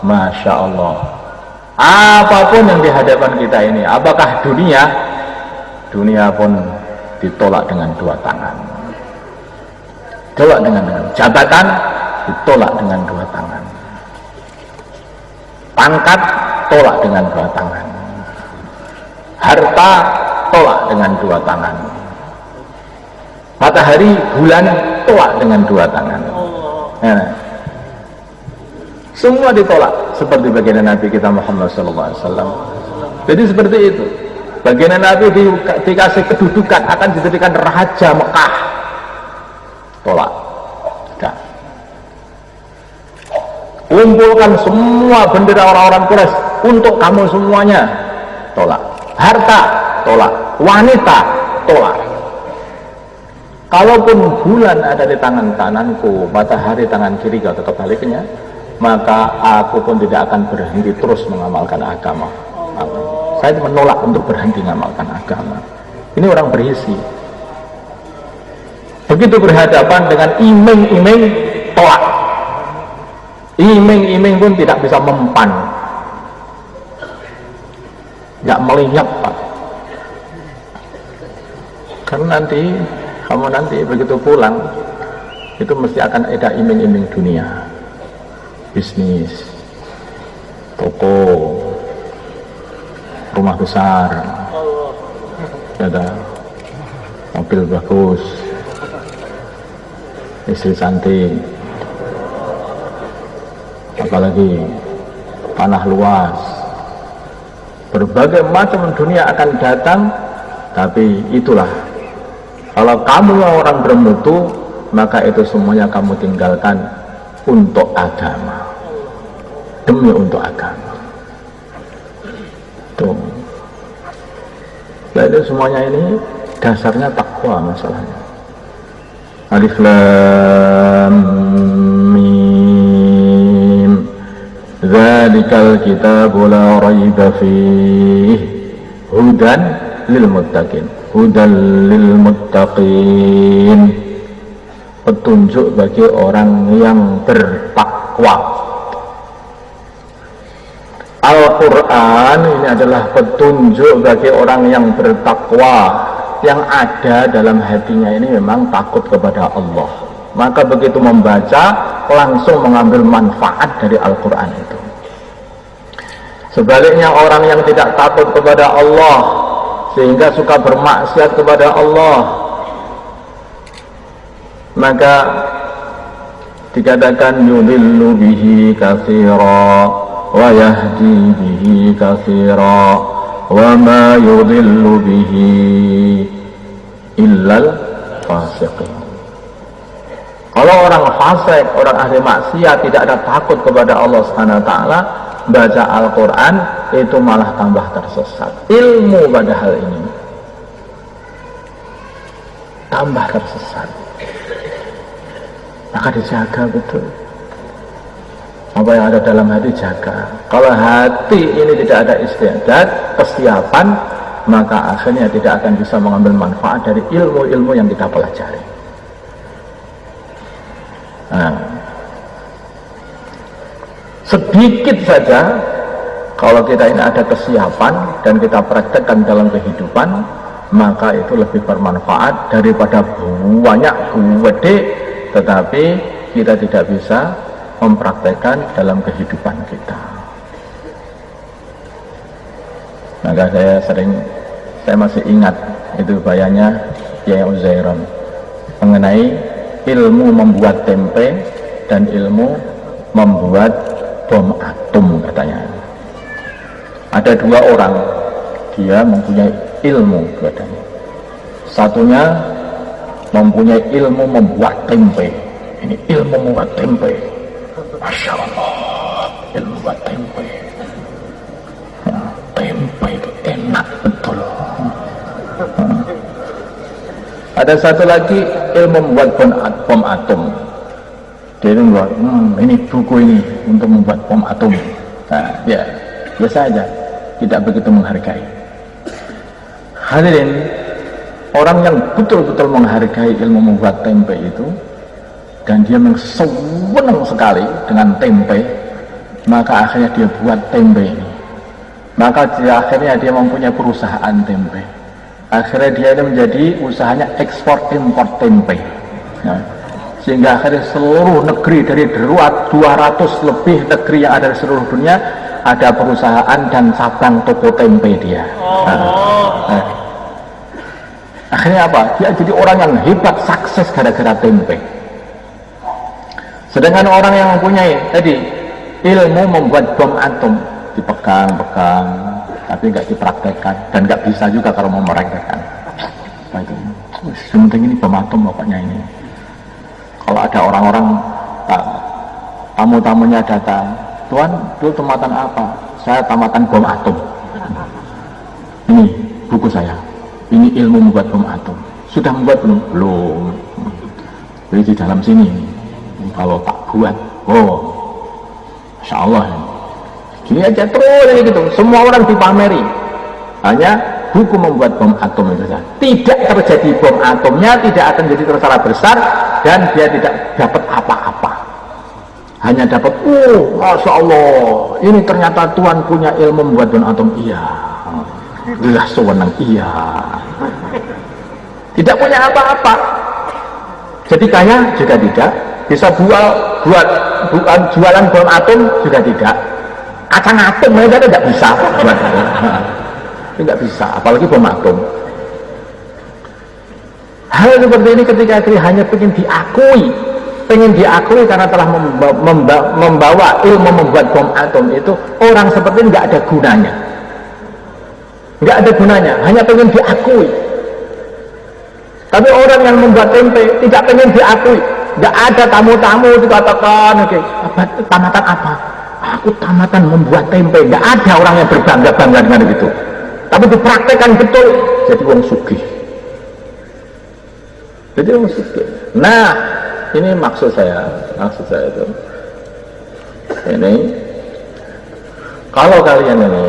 Masya Allah, apapun yang di hadapan kita ini, apakah dunia pun ditolak dengan dua tangan, tolak dengan jabatan, ditolak dengan dua tangan, pangkat tolak dengan dua tangan, harta tolak dengan dua tangan, matahari, bulan tolak dengan dua tangan. Ya, semua ditolak seperti baginda Nabi kita Muhammad SAW. Jadi seperti itu. Baginda Nabi dikasih kedudukan akan dijadikan raja Mekah, tolak. Tidak. Kumpulkan semua bendera orang-orang Quraisy untuk kamu semuanya, tolak. Harta, tolak. Wanita, tolak. Kalaupun bulan ada di tangan kananku, matahari tangan kiri, kau tetap baliknya, maka aku pun tidak akan berhenti terus mengamalkan agama. Saya menolak untuk berhenti mengamalkan agama. Ini orang berisi. Begitu berhadapan dengan iming-iming, tolak. Iming-iming pun tidak bisa mempan, nggak melihat, Pak. Karena kamu nanti begitu pulang itu mesti akan ada iming-iming dunia, bisnis, toko, rumah besar, ada mobil bagus, istri cantik, apalagi tanah luas, berbagai macam dunia akan datang. Tapi itulah, kalau kamu yang orang bermutu, maka itu semuanya kamu tinggalkan untuk agama, demi untuk agama. Tuh. Jadi semuanya ini dasarnya takwa masalahnya. Alif Lam Mim. Dzalikal kitabu la raiba fihi hudan lil muttaqin. Hudan lil muttaqin. Petunjuk bagi orang yang bertakwa. Al-Quran ini adalah petunjuk bagi orang yang bertakwa, yang ada dalam hatinya ini memang takut kepada Allah. Maka begitu membaca langsung mengambil manfaat dari Al-Quran itu. Sebaliknya orang yang tidak takut kepada Allah sehingga suka bermaksiat kepada Allah, maka dikatakan yudhillu bihi katsira wa yahdi bihi katsira wa ma yudhillu bihi illal fasiqin. Kalau orang fasik, orang ahli maksiat, tidak ada takut kepada Allah Subhanahu wa taala, baca Al-Quran itu malah tambah tersesat. Ilmu pada hal ini tambah tersesat. Maka dijaga betul apa yang ada dalam hati, jaga. Kalau hati ini tidak ada istiadat, kesiapan, maka akhirnya tidak akan bisa mengambil manfaat dari ilmu-ilmu yang kita pelajari. Nah, sedikit saja kalau kita ini ada kesiapan dan kita praktekkan dalam kehidupan, maka itu lebih bermanfaat daripada banyak gede tetapi kita tidak bisa mempraktekkan dalam kehidupan kita. Maka saya masih ingat itu bayanya Kiai Uzairon mengenai ilmu membuat tempe dan ilmu membuat bom atom katanya. Ada dua orang, dia mempunyai ilmu katanya. Satunya mempunyai ilmu membuat tempe. Ini ilmu membuat tempe. Masya Allah, ilmu membuat tempe. Ya, tempe itu enak betul. Ada satu lagi ilmu membuat bom atom. Dia membuat, ini buku ini untuk membuat bom atom. Nah, ya, biasa aja, tidak begitu menghargai. Hadirin, orang yang betul-betul menghargai ilmu membuat tempe itu, dan dia senang sekali dengan tempe, maka akhirnya dia buat tempe ini. Maka akhirnya dia mempunyai perusahaan tempe. Akhirnya dia ini menjadi usahanya ekspor impor tempe. Nah, sehingga akhirnya seluruh negeri dari 200 lebih negeri yang ada di seluruh dunia ada perusahaan dan cabang toko tempe dia. Nah, akhirnya apa? Dia jadi orang yang hebat, sukses gara-gara tempe. Sedangkan orang yang mempunyai tadi ilmu membuat bom atom, dipegang-pegang tapi nggak dipraktekkan dan nggak bisa juga kalau mau mempraktekkan. Nah, itu sementing ini bom atom pokoknya ini. Kalau ada orang-orang tamu-tamunya datang, Tuan, dulu tamatan apa? Saya tamatan bom atom. Ini buku saya. Ini ilmu membuat bom atom. Sudah membuat belum? Belum. Jadi di dalam sini, kalau tak buat, Insya Allah. Gini aja terus ini gitu. Semua orang dipameri. Hanya hukum membuat bom atom itu saja. Tidak terjadi bom atomnya, tidak akan jadi skala besar, dan dia tidak dapat apa-apa. Hanya dapat, Masya Allah, ini ternyata Tuhan punya ilmu membuat bom atom. Iya. Jelas sewenang. Iya. Tidak punya apa-apa. Jadi kaya juga tidak. Bisa jualan bom atom juga tidak. Kacang atom mereka tidak bisa. Tidak bisa, apalagi bom atom. Hal seperti ini ketika akhirnya hanya pengen diakui karena telah membawa ilmu membuat bom atom itu, orang seperti ini nggak ada gunanya. Nggak ada gunanya, hanya pengen diakui. Tapi orang yang membuat tempe tidak pengen diakui. Nggak ada tamu-tamu dikatakan, oke, tamatan apa? Aku tamatan membuat tempe. Nggak ada orang yang berbangga-bangga dengan itu. Tapi dipraktekkan betul, jadi wong sugih. Jadi wong sugih. Nah, ini maksud saya itu. Ini kalau kalian ini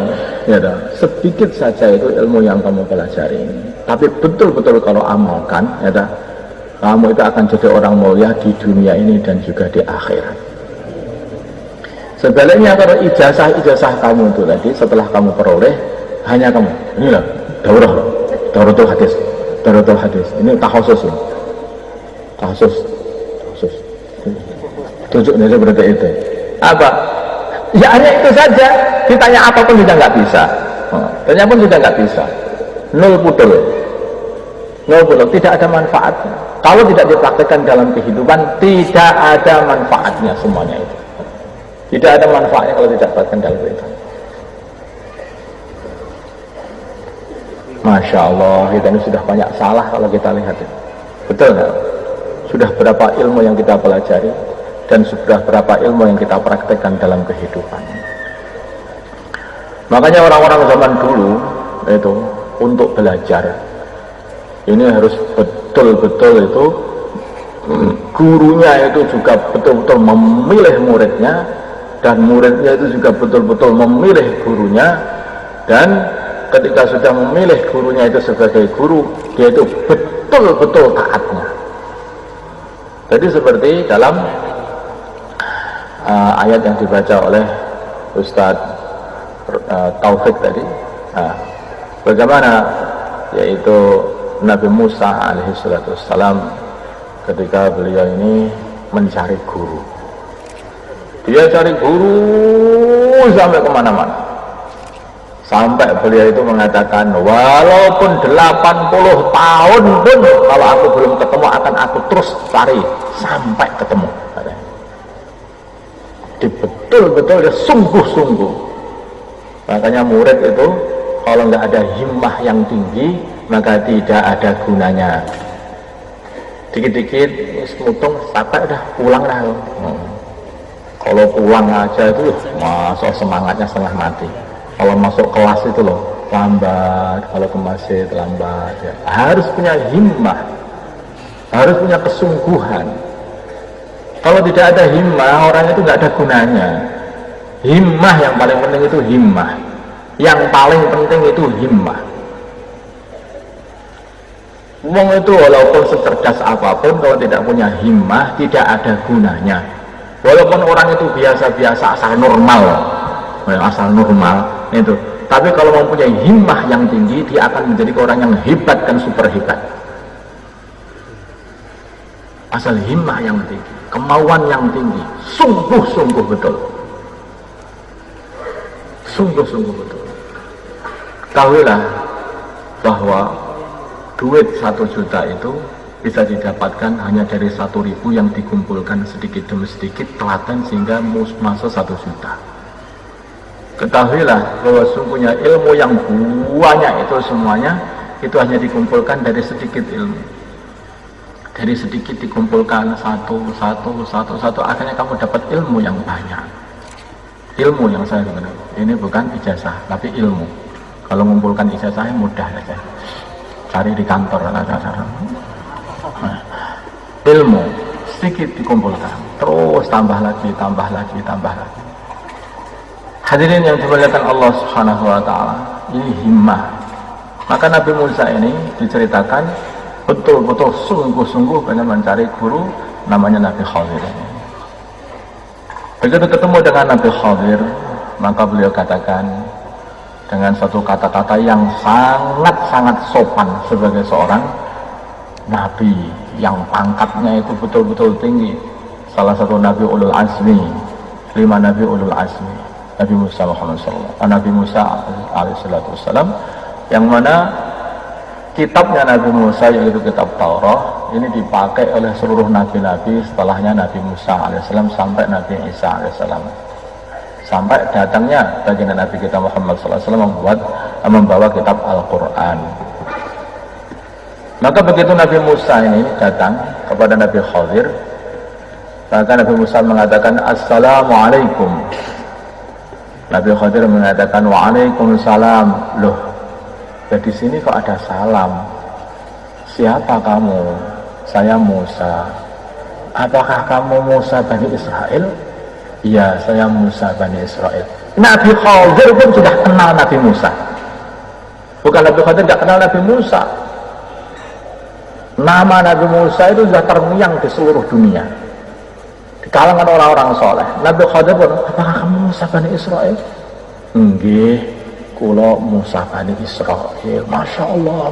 sedikit saja itu ilmu yang kamu pelajari, tapi betul-betul kalau amalkan, kamu itu akan jadi orang mulia di dunia ini dan juga di akhirat. Sebaliknya kalau ijazah kamu itu tadi setelah kamu peroleh, hanya kamu, inilah dauratul hadis, ini takhusus ini. Takhusus. Tunjuknya seperti itu. Apa? Ya hanya itu saja. Ditanya apapun juga nggak bisa. Tanya pun juga nggak bisa. Nol putul. Tidak ada manfaatnya. Kalau tidak dipraktikkan dalam kehidupan, tidak ada manfaatnya semuanya itu. Tidak ada manfaatnya kalau tidak dipraktikkan dalam kehidupan. Masya Allah, kita ini sudah banyak salah kalau kita lihat itu. Betul nggak? Sudah berapa ilmu yang kita pelajari dan sudah berapa ilmu yang kita praktekkan dalam kehidupan. Makanya orang-orang zaman dulu itu untuk belajar ini harus betul-betul itu gurunya itu juga betul-betul memilih muridnya, dan muridnya itu juga betul-betul memilih gurunya, dan ketika sudah memilih gurunya itu sebagai guru, dia itu betul-betul taatnya. Jadi seperti dalam ayat yang dibaca oleh Ustadz Taufik tadi, bagaimana yaitu Nabi Musa alaihissalam ketika beliau ini mencari guru, dia cari guru sampai kemana-mana, sampai beliau itu mengatakan walaupun 80 tahun pun kalau aku belum ketemu akan aku terus cari sampai ketemu. Jadi betul-betul dia sungguh-sungguh. Makanya murid itu kalau nggak ada himmah yang tinggi maka tidak ada gunanya. Dikit-dikit mutung sampai udah pulang dah. Kalau pulang aja itu masa semangatnya setengah mati. Kalau masuk kelas itu loh lambat, kalau ke masjid lambat ya. Harus punya himmah, harus punya kesungguhan. Kalau tidak ada himmah, orang itu nggak ada gunanya. Himmah yang paling penting itu himmah. Yang paling penting itu himmah. Wong itu walaupun secerdas apapun, kalau tidak punya himmah, tidak ada gunanya. Walaupun orang itu biasa-biasa asal normal itu, tapi kalau mempunyai himmah yang tinggi, dia akan menjadi orang yang hebat dan super hebat. Asal himmah yang tinggi, kemauan yang tinggi, sungguh-sungguh betul, sungguh-sungguh betul. Ketahuilah bahwa duit 1 juta itu bisa didapatkan hanya dari 1.000 yang dikumpulkan sedikit demi sedikit telaten sehingga masuk 1 juta. Ketahuilah bahwa sungguhnya ilmu yang banyak itu semuanya itu hanya dikumpulkan dari sedikit ilmu. Dari sedikit dikumpulkan satu, akhirnya kamu dapat ilmu yang banyak. Ilmu yang saya dengar, ini bukan ijazah, tapi ilmu. Kalau mengumpulkan ijazahnya mudah saja. Cari di kantor ilmu sedikit dikumpulkan, terus tambah lagi. Hadirin yang dimuliakan Allah Subhanahu wa taala, ini himmah. Maka Nabi Musa ini diceritakan betul-betul sungguh-sungguh pengen mencari guru namanya Nabi Khadir. Begitu ketemu dengan Nabi Khadir, maka beliau katakan dengan satu kata-kata yang sangat-sangat sopan sebagai seorang Nabi yang pangkatnya itu betul-betul tinggi, salah satu Nabi Ulul Azmi, 5 Nabi Ulul Azmi, Nabi Musa Muhammad SAW, Nabi Musa alaihissalam, yang mana kitabnya Nabi Musa yaitu kitab Taurat ini dipakai oleh seluruh nabi-nabi setelahnya Nabi Musa alaihissalam sampai Nabi Isa alaihissalam, sampai datangnya baginda Nabi kita Muhammad SAW membawa kitab Al-Quran. Maka begitu Nabi Musa ini datang kepada Nabi Khadir, maka Nabi Musa mengatakan Assalamualaikum. Nabi Khadir mengatakan Waalaikumsalam. Loh, di sini kok ada salam? Siapa kamu? Saya Musa. Apakah kamu Musa Bani Israel? Iya, saya Musa Bani Israel. Nabi Khadir pun sudah kenal Nabi Musa. Bukan Nabi Khadir tidak kenal Nabi Musa. Nama Nabi Musa itu sudah terngiang di seluruh dunia, di kalangan orang-orang soleh. Nabi Khadir pun, apakah kamu Musa Bani Israel? Nggih, kula Musa Bani Israel. Masya Allah,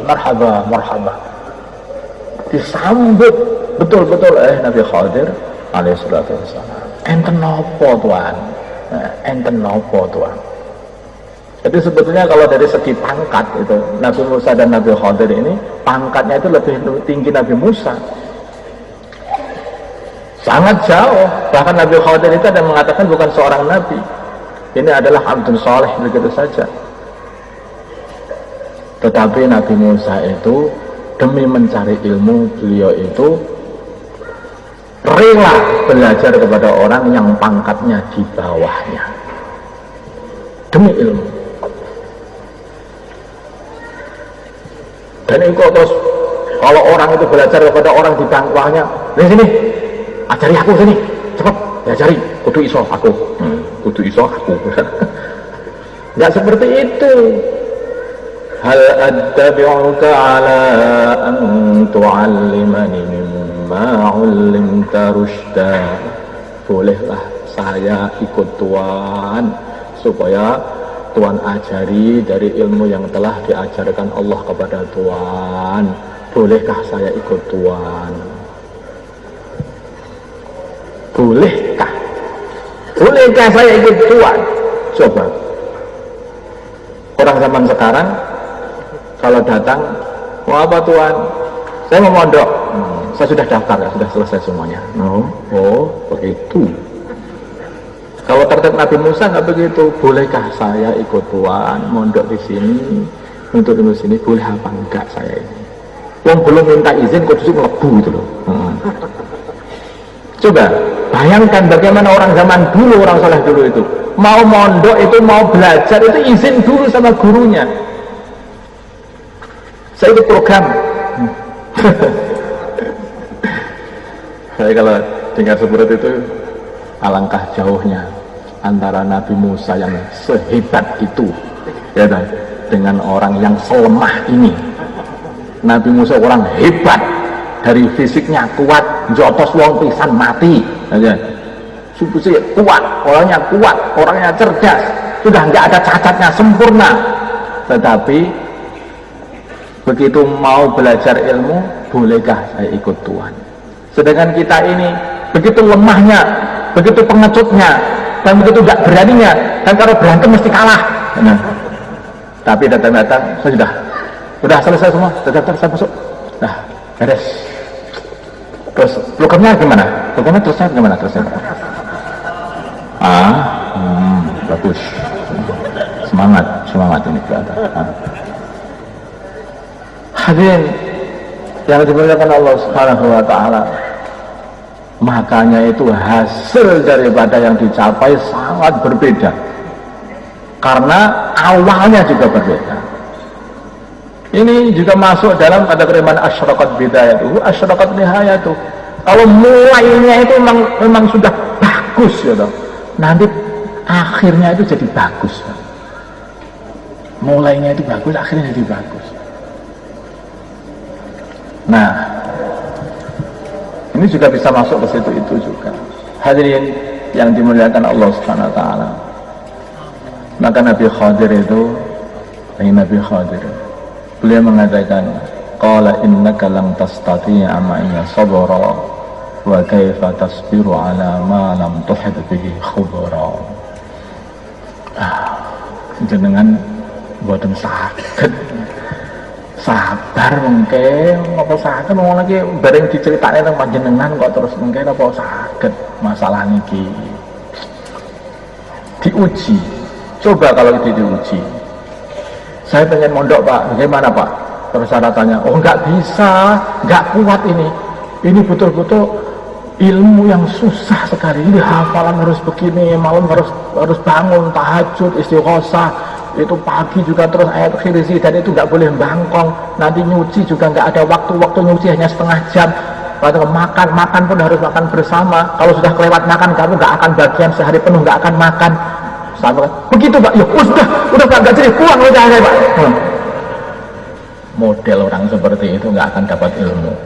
marhaba, marhaba. Disambut betul-betul Nabi Khadir alaihissalatu wassalam. Enten nopo tuan? Enten nopo tuan? Jadi sebetulnya kalau dari segi pangkat itu Nabi Musa dan Nabi Khadir ini pangkatnya itu lebih tinggi Nabi Musa, sangat jauh. Bahkan Nabi Khadir itu ada yang mengatakan bukan seorang nabi, ini adalah abdul soleh begitu saja. Tetapi Nabi Musa itu demi mencari ilmu, beliau itu rela belajar kepada orang yang pangkatnya di bawahnya demi ilmu. Dan itu terus kalau orang itu belajar kepada orang di bawahnya, nih sini, ajari aku sini, cepat diajari, kudu iso aku, kudu iso aku. Nggak seperti itu. Hal attabi'uka ala an tu'allimani mimma 'ullimta rusyda. Bolehlah saya ikut Tuhan supaya Tuhan ajari dari ilmu yang telah diajarkan Allah kepada Tuhan. Bolehkah saya ikut Tuhan? Bolehkah? Bolehkah saya ikut Tuhan? Coba. Orang zaman sekarang kalau datang, mau apa Tuhan? Saya mau mondok. Saya sudah daftar, ya, sudah selesai semuanya. Oh, begitu. Kalau terkait Nabi Musa nggak begitu. Bolehkah saya ikut Tuhan mondok di sini untuk di sini? Boleh apa enggak saya ini? Yang belum minta izin kok justru melebu itu loh. Coba bayangkan bagaimana orang zaman dulu, orang soleh dulu itu mau mondok itu, mau belajar itu izin dulu sama gurunya. Saya ikut program. Saya kalau dengar seperti itu, alangkah jauhnya antara Nabi Musa yang sehebat itu ya, dengan orang yang selemah ini. Nabi Musa orang hebat, dari fisiknya kuat, jotos wong pisan mati aja. Subuh kuat, orangnya cerdas, sudah nggak ada cacatnya, sempurna. Tetapi begitu mau belajar ilmu, bolehkah saya ikut Tuhan? Sedangkan kita ini begitu lemahnya, begitu pengecutnya, dan begitu tidak beraninya, dan kalau berantem mesti kalah. Nah, tapi datang-datang, saya sudah selesai semua, datang saya masuk, nah beres. Terus programnya gimana? Programnya terusnya gimana? Bagus, semangat ini kelihatan. Hadirin yang dimuliakan Allah Subhanahu wa taala, makanya itu hasil daripada yang dicapai sangat berbeda, karena awalnya juga berbeda. Ini juga masuk dalam kategori man asyraqat bidayatuhu asyraqat nihayatuh. Kalau mulainya itu memang sudah bagus ya toh. Nanti akhirnya itu jadi bagus. Mulainya itu bagus, akhirnya jadi bagus. Nah, ini juga bisa masuk ke situ itu juga. Hadirin yang dimuliakan Allah Subhanahu wa taala. Maka Nabi Khadir itu, Nabi Khadir, beliau mengatakan, qala innaka lam tastati'a ma'iya sabra wa kaifa tasbiru ala ma lam tuhid bihi khubra. Jenengan boten saged sabar mengke apa saged wong lagi bareng diceritakne nang panjenengan kok terus mengke apa saged masalah niki diuji. Coba kalau itu diuji, saya pengen mondok Pak, bagaimana Pak persyaratannya? Oh nggak bisa, nggak kuat ini betul-betul ilmu yang susah sekali. Ini hafalan harus begini, malam harus bangun tahajud, istighosah, itu pagi juga terus ayat khirisi, dan itu nggak boleh bangkong. Nanti nyuci juga nggak ada waktu nyuci hanya setengah jam. Lalu makan pun harus makan bersama. Kalau sudah kelewat makan, kamu nggak akan bagian sehari penuh nggak akan makan. Sama begitu Pak, ya udah nggak jadi pulang udah Pak. Model orang seperti itu nggak akan dapat ilmu.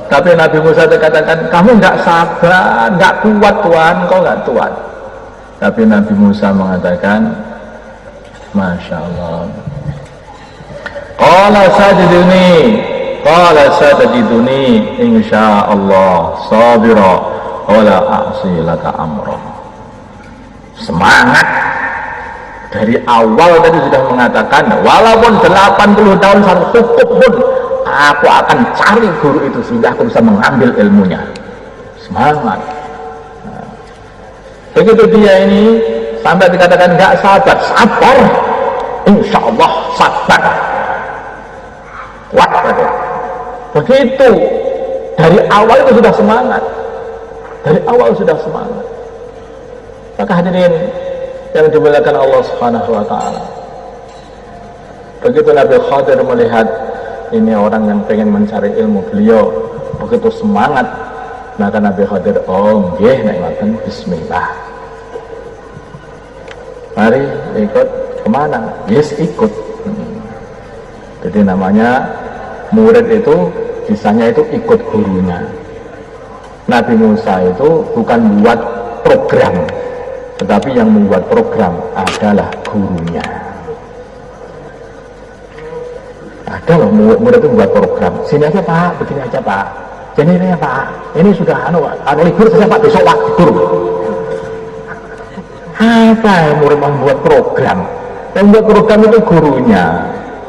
Tapi Nabi Musa katakan, kamu nggak sabar, nggak kuat Tuhan, kau nggak kuat. Tapi Nabi Musa mengatakan, Masya Allah, Qala sajiduni insya Allah sabira wala a'si laka amra. Semangat dari awal tadi sudah mengatakan, walaupun 80 tahun satu cukup pun aku akan cari guru itu sehingga aku bisa mengambil ilmunya. Semangat. Nah, begitu dia ini sampai dikatakan nggak sabar, insya Allah sabar. Kuat betul. Begitu dari awal itu sudah semangat, Maka hadirin yang dimuliakan Allah Subhanahu wa taala, begitu Nabi Khadir melihat ini orang yang pengen mencari ilmu, beliau begitu semangat, maka Nabi Khadir, oh nggih nek ngoten bismillah. Mari ikut kemana? Yes, ikut. Jadi namanya murid itu bisanya itu ikut gurunya. Nabi Musa itu bukan buat program, tetapi yang membuat program adalah gurunya. Ada loh murid itu membuat program. Sini aja Pak, begini aja Pak. Jadi ini ya Pak, ini sudah libur saja Pak, besok libur. Apa yang murid membuat program? Yang membuat program itu gurunya.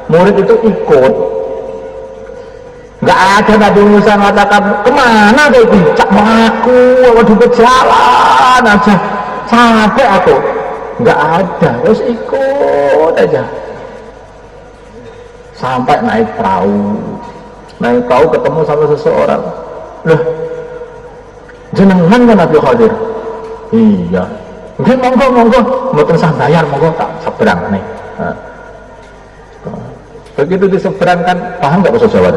Murid itu ikut. Nggak ada Nabi Musa mengatakan, kemana kau bijak aku, waduh berjalan aja. Sampai aku nggak ada, terus ikut aja sampai naik perahu ketemu sama seseorang. Loh, jenengan kan Nabi Khadir? Iya. Mungkin monggo mboten sah bayar, monggo tak seberang nih. Nah, begitu diseberangkan, paham nggak bahasa Jawa?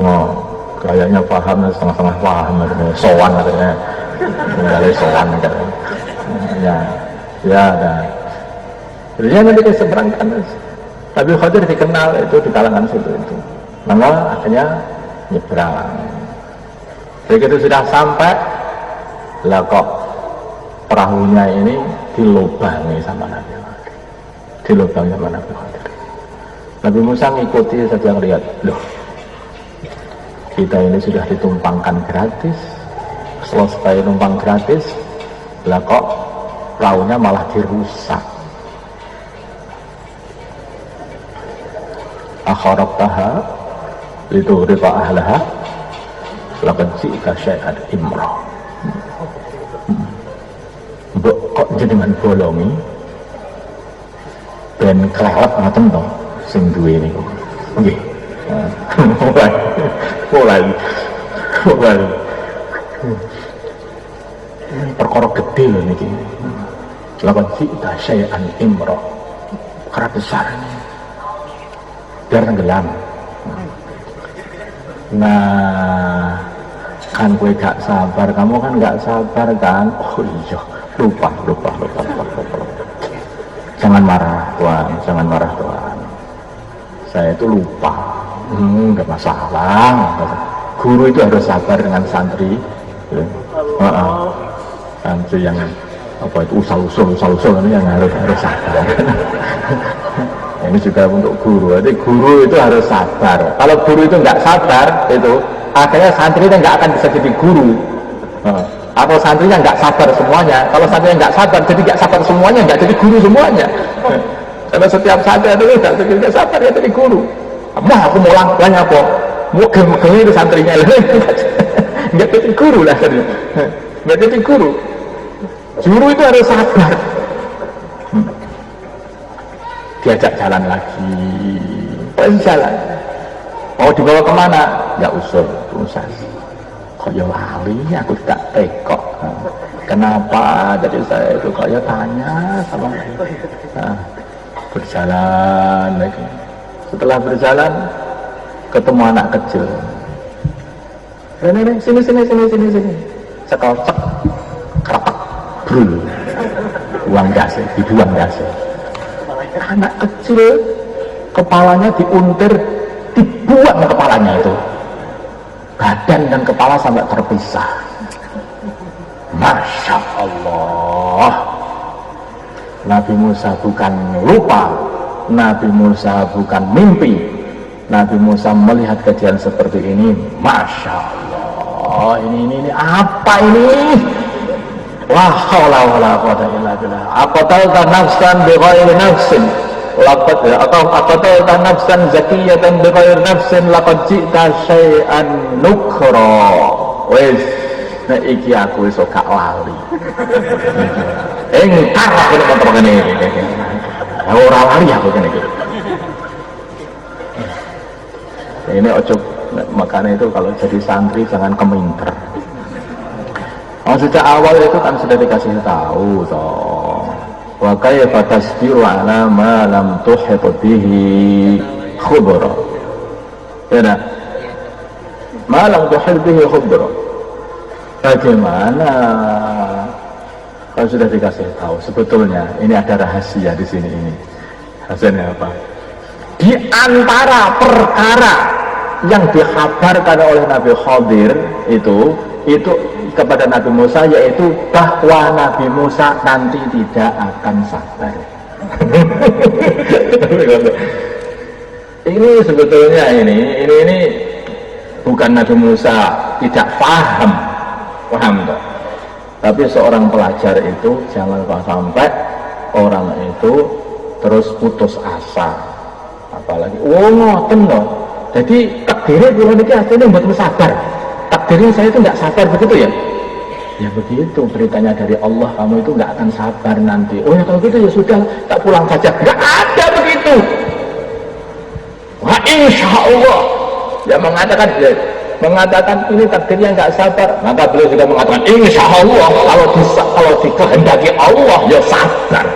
Oh, kayaknya paham, setengah-setengah paham, sowan katanya. Tinggalnya sowan katanya. Ya. Jadi nanti diseberangkan. Nabi Khadir dikenal itu di kalangan situ itu. Maka akhirnya nyebrang. Begitu sudah sampai, lah kok perahunya ini dilubangi sama Nabi Khadir. Nabi Musa ngikuti saja, ngelihat, loh, kita ini sudah ditumpangkan gratis, selesai numpang gratis, lah kok perahunya malah dirusak. Akharabtaha litughriqa ahlaha laqad ji'ta syai'an imra. Mbok kok jenengan bolongi ben kelewat ngoten to sing duwe niku. Nggih. Mulai. Ini perkara gede lho niki. Laqad ji'ta syai'an imra. Perkara besar ini. Biar tenggelam. Nah, kan gue gak sabar, kamu kan gak sabar kan? Oh iya, lupa. Jangan marah Tuhan, jangan marah Tuhan. Saya itu lupa. Enggak masalah. Guru itu harus sabar dengan santri. Santri yang apa itu usul ini yang harus sabar. Ini juga untuk guru. Jadi guru itu harus sabar. Kalau guru itu nggak sabar, itu akhirnya santrinya nggak akan bisa jadi guru. Atau santrinya nggak sabar semuanya. Kalau santrinya nggak sabar, jadi nggak sabar semuanya, nggak jadi guru semuanya. Karena setiap santri itu nggak sabar ya jadi guru. Aku mau langkahnya apa? Mau geng itu santrinya, nggak jadi guru lah. Nggak jadi guru. Guru itu harus sabar. Diajak jalan lagi, jalan. Mau dibawa kemana? Nggak usul. Kok ya lali, aku tidak tekok. Kenapa? Jadi saya itu kok ya tanya sama berjalan lagi. Setelah berjalan, ketemu anak kecil. Sini. Sekocek, kerapak, brul. Buang gas, dibuang gas. Anak kecil kepalanya diuntir, dibuang kepalanya itu, badan dan kepala sampai terpisah. Masya Allah. Nabi Musa bukan lupa, Nabi Musa bukan mimpi, Nabi Musa melihat kejadian seperti ini. Masya Allah, ini apa ini? La haula wala quwwata illa billah. Aqatalta nafsan bighairi nafsin, laqad aqatalta nafsan zakiyatan bighairi nafsin, laqad ji'ta syai'an nukra. Wis nek iki aku iso gak lali. Engkar aku nek motor kene iki. Ora lali aku kene iki. Ini ojo, makanya itu kalau jadi santri jangan keminter. Sejak awal itu kan sudah dikasih tahu toh. Wa kayfa tasbiru ala ma lam tuhit bihi khubra. Ya, ma lam tuhit bihi khubra. Bagaimana kalau sudah dikasih tahu? Sebetulnya ini ada rahasia di sini ini. Rahasianya apa? Di antara perkara yang dikhabarkan oleh Nabi Khadir itu kepada Nabi Musa, yaitu bahwa Nabi Musa nanti tidak akan sabar. Ini sebetulnya ini bukan Nabi Musa tidak paham toh. Tapi seorang pelajar itu jangan sampai orang itu terus putus asa, apalagi ngoten loh. Jadi takdirnya bulan ini akhirnya buat sabar. Takdirnya saya itu nggak sabar, begitu ya? Ya begitu, beritanya dari Allah, kamu itu nggak akan sabar nanti. Oh ya kalau gitu ya sudah, tak pulang saja. Nggak ada begitu. Wah insya Allah, dia mengatakan ini takdirnya nggak sabar. Maka beliau juga mengatakan insya Allah, kalau dikehendaki Allah ya sabar.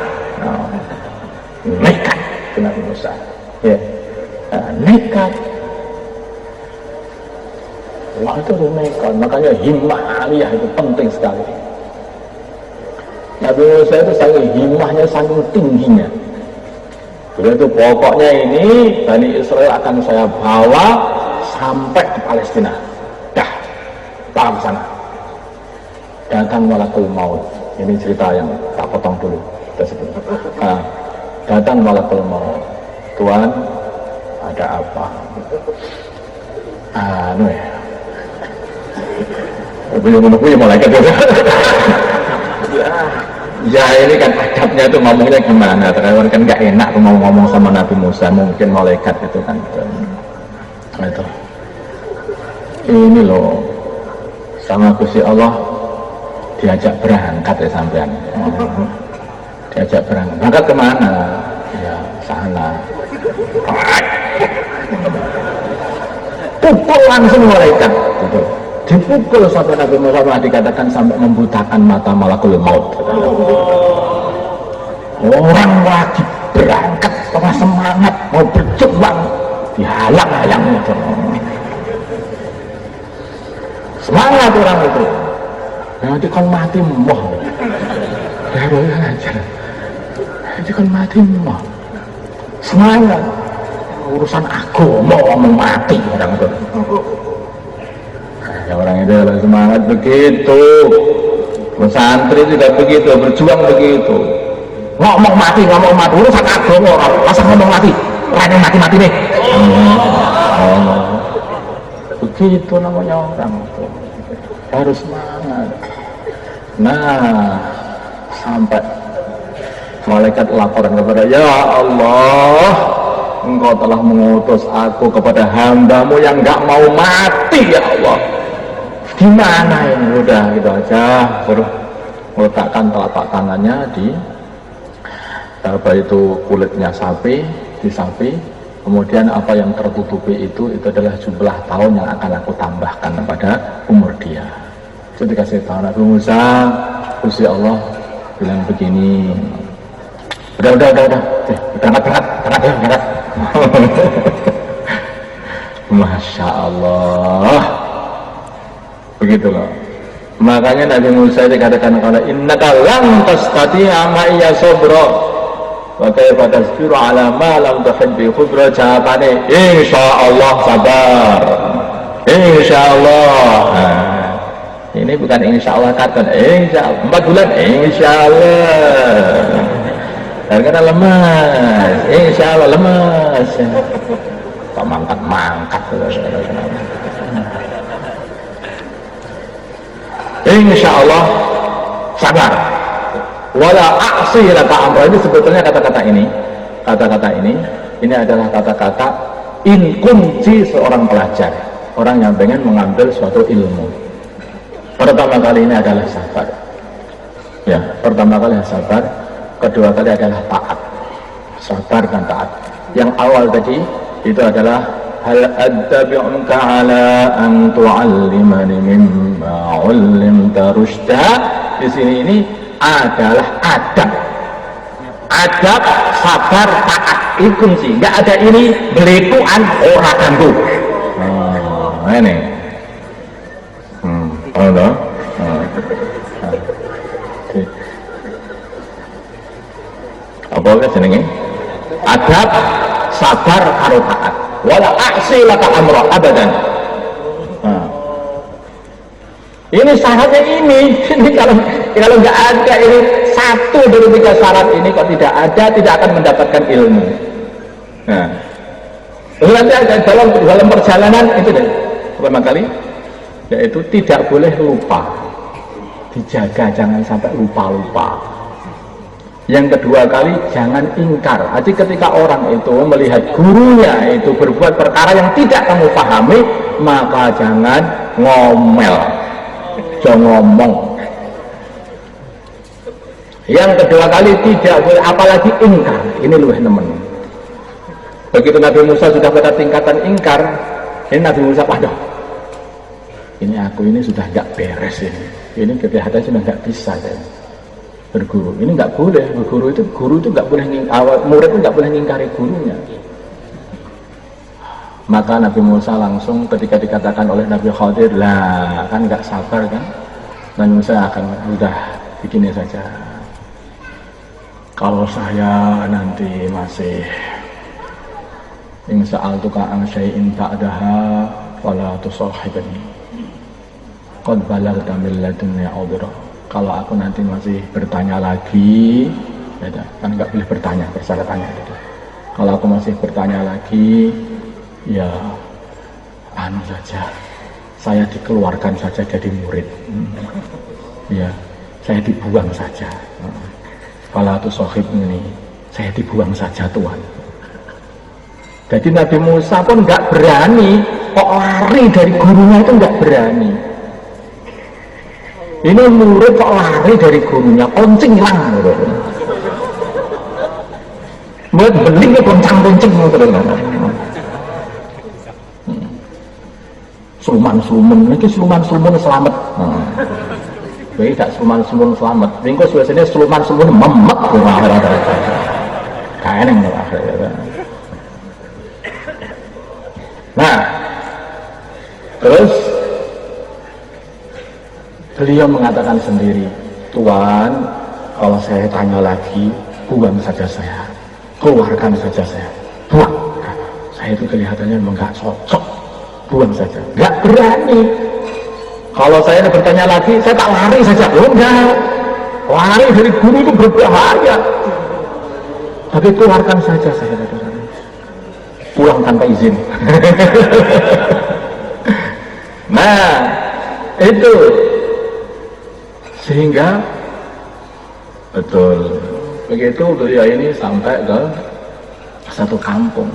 Nekat, Nabi Musa. Ya, nekat. Wah itu nekat, makanya himmah aliyah itu penting sekali. Nabi Musa itu saking himmahnya, saking tingginya. Beliau itu pokoknya ini Bani Israel akan saya bawa sampai ke Palestina. Dah, paham sana. Datang malakul maut. Ini cerita yang tak potong dulu. Datang malakul maut. Tuhan, ada apa? Belum punya malaikat itu. Ya ini kan adabnya tuh ngomongnya gimana? Terus kan nggak enak tuh mau ngomong sama Nabi Musa, mungkin malaikat itu kan. Itu. Ini loh sama Gusti Allah diajak berangkat ya sampean. Diajak berangkat kemana? Ya sana. Pukul langsung malaikat. Gitu. Dipukul sampai Nabi Musa dikatakan sampai membutakan mata malakul maut. Orang lagi berangkat setengah semangat mau berjuang dihalang-halang. Semangat orang itu. Nanti kan mati moh. Baru aja. Nanti kan mati moh. Semangat. Urusan agama ngomong mati orang itu. Ya, orang itu semangat begitu. Santri juga begitu, berjuang begitu. Ngomong mati, urusan agama masa ngomong mati. Rene mati nih. Begitu namanya orang itu. Harus semangat. Nah, sampai malaikat laporan kepada, ya Allah, Engkau telah mengutus aku kepada hambamu yang gak mau mati, ya Allah. Gimana ini? Udah gitu aja, suruh meletakkan telapak tangannya di apa itu kulitnya sapi, di sapi. Kemudian apa yang tertutupi itu adalah jumlah tahun yang akan aku tambahkan pada umur dia. Itu dikasih tahu Nabi Musa, Gusti Allah bilang begini. Udah. Berangkat. Masya Allah. Begitu loh. Makanya Nabi Musa dikatakan kalau innaka lan tastati'a ma'iya sabra wa kaifa tasbiru ala ma lam tuhibbi khudra. Jawabane insyaallah sabar. Insyaallah. Ini bukan insyaallah kata insyaallah 4 bulan insyaallah. Karena lemas, insyaallah lemas. Kok mangkat. Insyaallah sabar. Wala a'si laka amra. Ini sebetulnya kata-kata ini adalah kata-kata in kunci seorang pelajar, orang yang pengen mengambil suatu ilmu. Pertama kali ini adalah sabar. Ya, pertama kali sabar, kedua kali adalah taat. Sabar dan taat. Yang awal tadi itu adalah hal attabi'uka ala an tu'allimani mimma 'ullimta rusyda. Di sini ini adalah adab, sabar, taat, itu sih. Nggak ada ini belikuan orang ganggu. Ini. Ada. Apa ke jenenge? Adab, sabar, karo taat. Wala aksi laka amra abadan. Ini syaratnya ini kalau nggak ada ini satu dari 3 syarat ini kok tidak ada, tidak akan mendapatkan ilmu. Nah, nanti ada dalam perjalanan itu deh pertama kali, yaitu tidak boleh lupa, dijaga jangan sampai lupa. Yang kedua kali jangan ingkar. Jadi ketika orang itu melihat gurunya itu berbuat perkara yang tidak kamu pahami, maka jangan ngomel. Jangan ngomong. Yang kedua kali tidak boleh apalagi ingkar. Ini luwih nemen. Begitu Nabi Musa sudah pada tingkatan ingkar, ini Nabi Musa pada ini aku ini sudah nggak beres ini. Ini kelihatan sudah nggak bisa saya berguru. Ini nggak boleh berguru itu nggak boleh murid itu nggak boleh ngingkari gurunya. Maka Nabi Musa langsung ketika dikatakan oleh Nabi Khadir, lah kan nggak sabar kan, Nabi Musa akan udah begini saja. Kalau saya nanti masih insa'altuka an syai'in ta'daha fala tusahibani qad balagta min ladunni 'udhra. Kalau aku nanti masih bertanya lagi, ya kan nggak boleh bertanya, persyaratannya itu. Kalau aku masih bertanya lagi, ya anu saja, saya dikeluarkan saja jadi murid. Ya, saya dibuang saja. Fala tusahib ini, saya dibuang saja Tuhan. Jadi Nabi Musa pun nggak berani, kok lari dari gurunya itu nggak berani. Ini murid kok lari dari gurunya, koncing hilang. Buat belingnya koncang-koncing terus. Suman-suman, ini suman-suman selamat. Ini tidak suman-suman selamat. Ini kok biasanya suman-suman memek. Kayaknya yang akhirnya. Nah, terus Beliau mengatakan sendiri, Tuhan, kalau saya tanya lagi, buang saja saya, keluarkan saja saya, buang. Saya itu kelihatannya memang gak cocok, buang saja, gak berani. Kalau saya bertanya lagi, saya tak lari saja. Oh enggak, lari dari guru itu berbahaya. Tapi keluarkan saja saya, pulang tanpa izin. Nah, itu sehingga betul begitu beliau ini sampai ke satu kampung.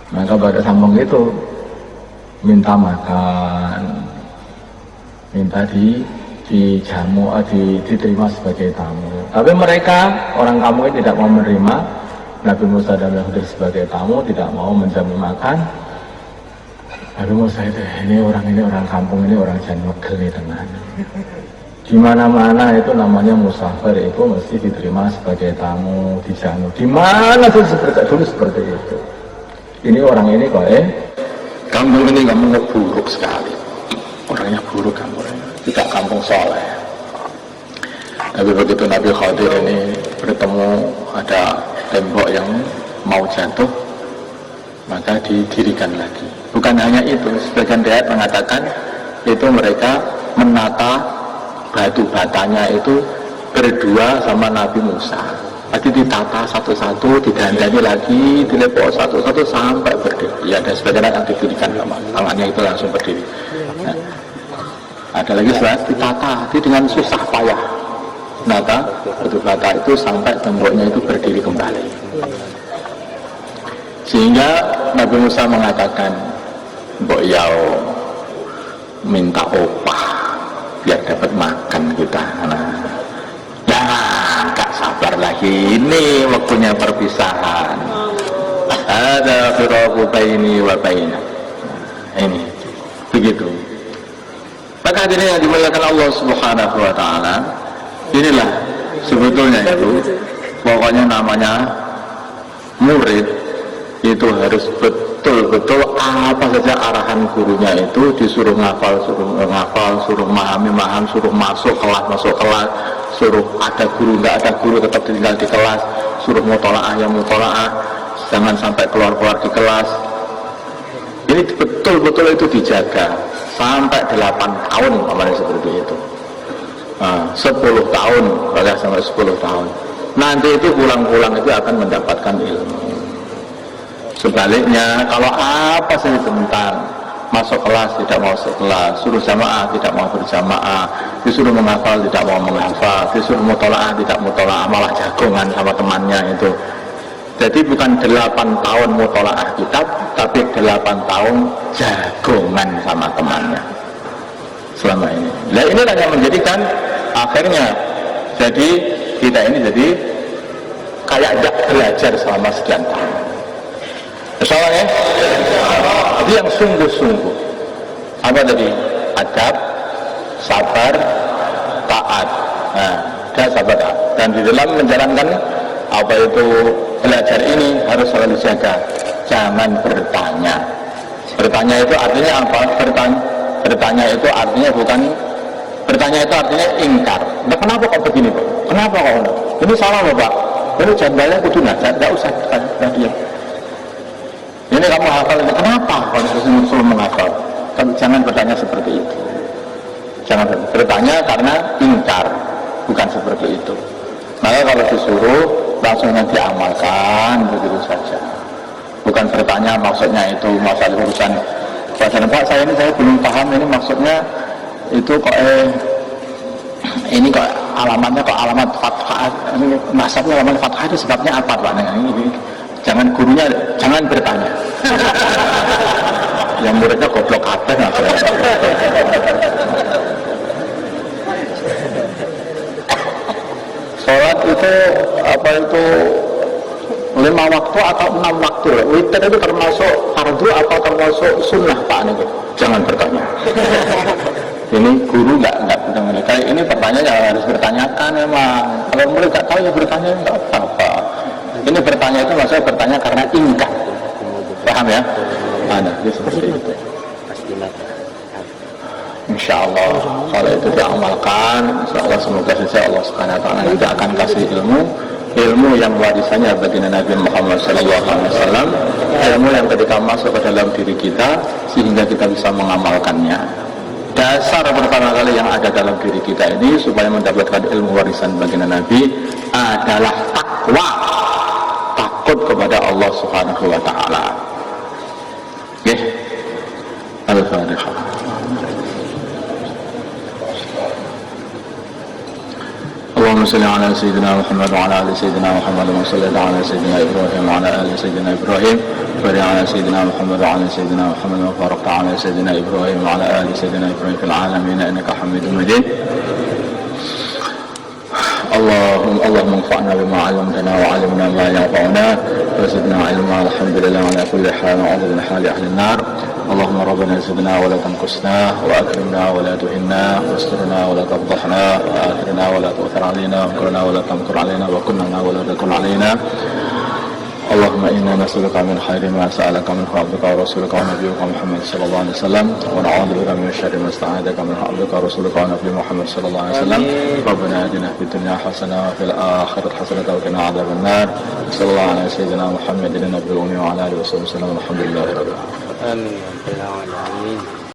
Maka pada kampung itu minta makan, minta dijamu, diterima sebagai tamu. Tapi mereka orang kampung ini tidak mau menerima Nabi Musa dan Khidir sebagai tamu, tidak mau menjamu makan. Nabi Musa itu ini orang kampung ini orang janwegel nih tenan. Di mana-mana itu namanya musafir itu mesti diterima sebagai tamu, dijamu. Di mana tuh dulu seperti itu. Ini orang ini kok kampung ini kampung buruk sekali. Orangnya buruk kampungnya, tidak kampung soleh. Tapi begitu Nabi Khidir ini bertemu ada tembok yang mau jatuh, maka didirikan lagi. Bukan hanya itu, sebagian riwayat mengatakan itu mereka menata batu batanya itu berdua sama Nabi Musa. Tadi ditata satu-satu, didandani lagi, dilepok satu-satu sampai berdiri. Ya, dan sebagian yang didirikan tangannya itu langsung berdiri. Nah, ada lagi setelah ditata, itu dengan susah payah. Nata batu bata itu sampai temboknya itu berdiri kembali. Sehingga Nabi Musa mengatakan, Mbok Yao minta opah biar dapat makan kita. Nah, gak sabar lagi, ini waktunya perpisahan. Ada firaku baini wa baina. Ini begitu. Maka hadirin yang dimuliakan Allah Subhanahu wa taala, inilah sebetulnya itu pokoknya namanya murid itu harus betul-betul apa saja arahan gurunya itu disuruh ngafal, suruh memahami, suruh masuk kelas, suruh ada guru, nggak ada guru tetap tinggal di kelas, suruh mutolaah yang mutolaah, jangan sampai keluar di kelas. Ini betul-betul itu dijaga sampai 8 tahun kemarin seperti itu. 10 tahun, bahkan sampai 10 tahun. Nanti itu pulang-pulang itu akan mendapatkan ilmu. Sebaliknya, kalau apa saja tentang masuk kelas tidak mau sekelas, suruh jamaah tidak mau berjamaah, disuruh menghafal tidak mau menghafal, disuruh mutolaah tidak mutolaah, malah jagongan sama temannya itu. Jadi bukan 8 tahun mutolaah kitab, tapi 8 tahun jagongan sama temannya selama ini. Nah, ini yang menjadikan akhirnya jadi kita ini jadi kayak tidak belajar selama sekian tahun. Soalnya, jadi yang sungguh-sungguh apa tadi? Adab, sabar, taat. Nah, dan sabar taat. Dan di dalam menjalankan apa itu belajar ini harus selalu jaga. Jangan bertanya. Bertanya itu artinya apa? Bertanya itu artinya bukan. Bertanya itu artinya ingkar. Nah, kenapa kok begini Pak? Kenapa kok? Ini salah loh Pak. Ini jandalnya kudu nada. Tidak usah bertanya dia. Ini kamu hafal ini, kenapa kalau disuruh menghafal? Jangan bertanya seperti itu. Jangan bertanya karena ingkar, bukan seperti itu. Maka kalau disuruh langsung diamalkan begitu saja. Bukan bertanya maksudnya itu masalah urusan bahasa Pak, saya belum paham ini maksudnya itu kok ini kok alamatnya kok alamat fathah, ini maksudnya alamat fathah itu sebabnya apa Pak? Nah, ini jangan gurunya, jangan bertanya. Yang muridnya goblok kabeh. Sholat itu apa itu 5 waktu atau 6 waktu? Witir itu termasuk fardu atau termasuk sunnah Pak? Jangan bertanya. Ini guru nggak bertanya. Kayak ini pertanyaannya harus bertanyakan memang. Kalau murid nggak tahu ya bertanya nggak apa-apa. Ini bertanya itu maksudnya bertanya karena ingkar. Paham ya? Ada seperti itu. insyaallah kalau itu diamalkan, insyaallah semoga saja Allah Subhanahu wa taala nanti akan kasih ilmu yang warisannya baginda Nabi Muhammad SAW, ilmu yang ketika masuk ke dalam diri kita sehingga kita bisa mengamalkannya. Dasar pertama kali yang ada dalam diri kita ini supaya mendapatkan ilmu warisan baginda Nabi adalah takwa, takut kepada Allah Subhanahu wa taala. Al-Fatihah. اللهم صل على سيدنا محمد وعلى ال سيدنا محمد وصلى على سيدنا ابراهيم وعلى ال سيدنا ابراهيم وبارك على سيدنا محمد وعلى سيدنا محمد وبارك على سيدنا ابراهيم وعلى ال سيدنا ابراهيم في العالمين انك حميد مجيد. اللهم انفعنا بما علمتنا وعلمنا ما ينفعنا وزدنا علما. الحمد لله على كل حال وعوذ من حال اهل النار. اللهم ربنا زدنا ولا تنقصنا واكرمنا ولا تهنا واسترنا ولا تفضحنا واثرنا ولا تؤثر علينا وانكرنا ولا تمكر علينا وكلنا ولا تكن علينا. اللهم انا نسالك من خير ما سالك منه عبدك ورسولك ونبيك محمد صلى الله عليه وسلم ونعوذ بك من شر ما استعاذك منه عبدك ورسولك ونبي محمد صلى الله عليه وسلم. ربنا اتنا في الدنيا حسنه وفي الاخره حسنه وقنا عذاب النار. صلى الله على سيدنا محمد النبي الامي وعلى اله وصحبه وسلم. الحمد لله رب العالمين. آمين.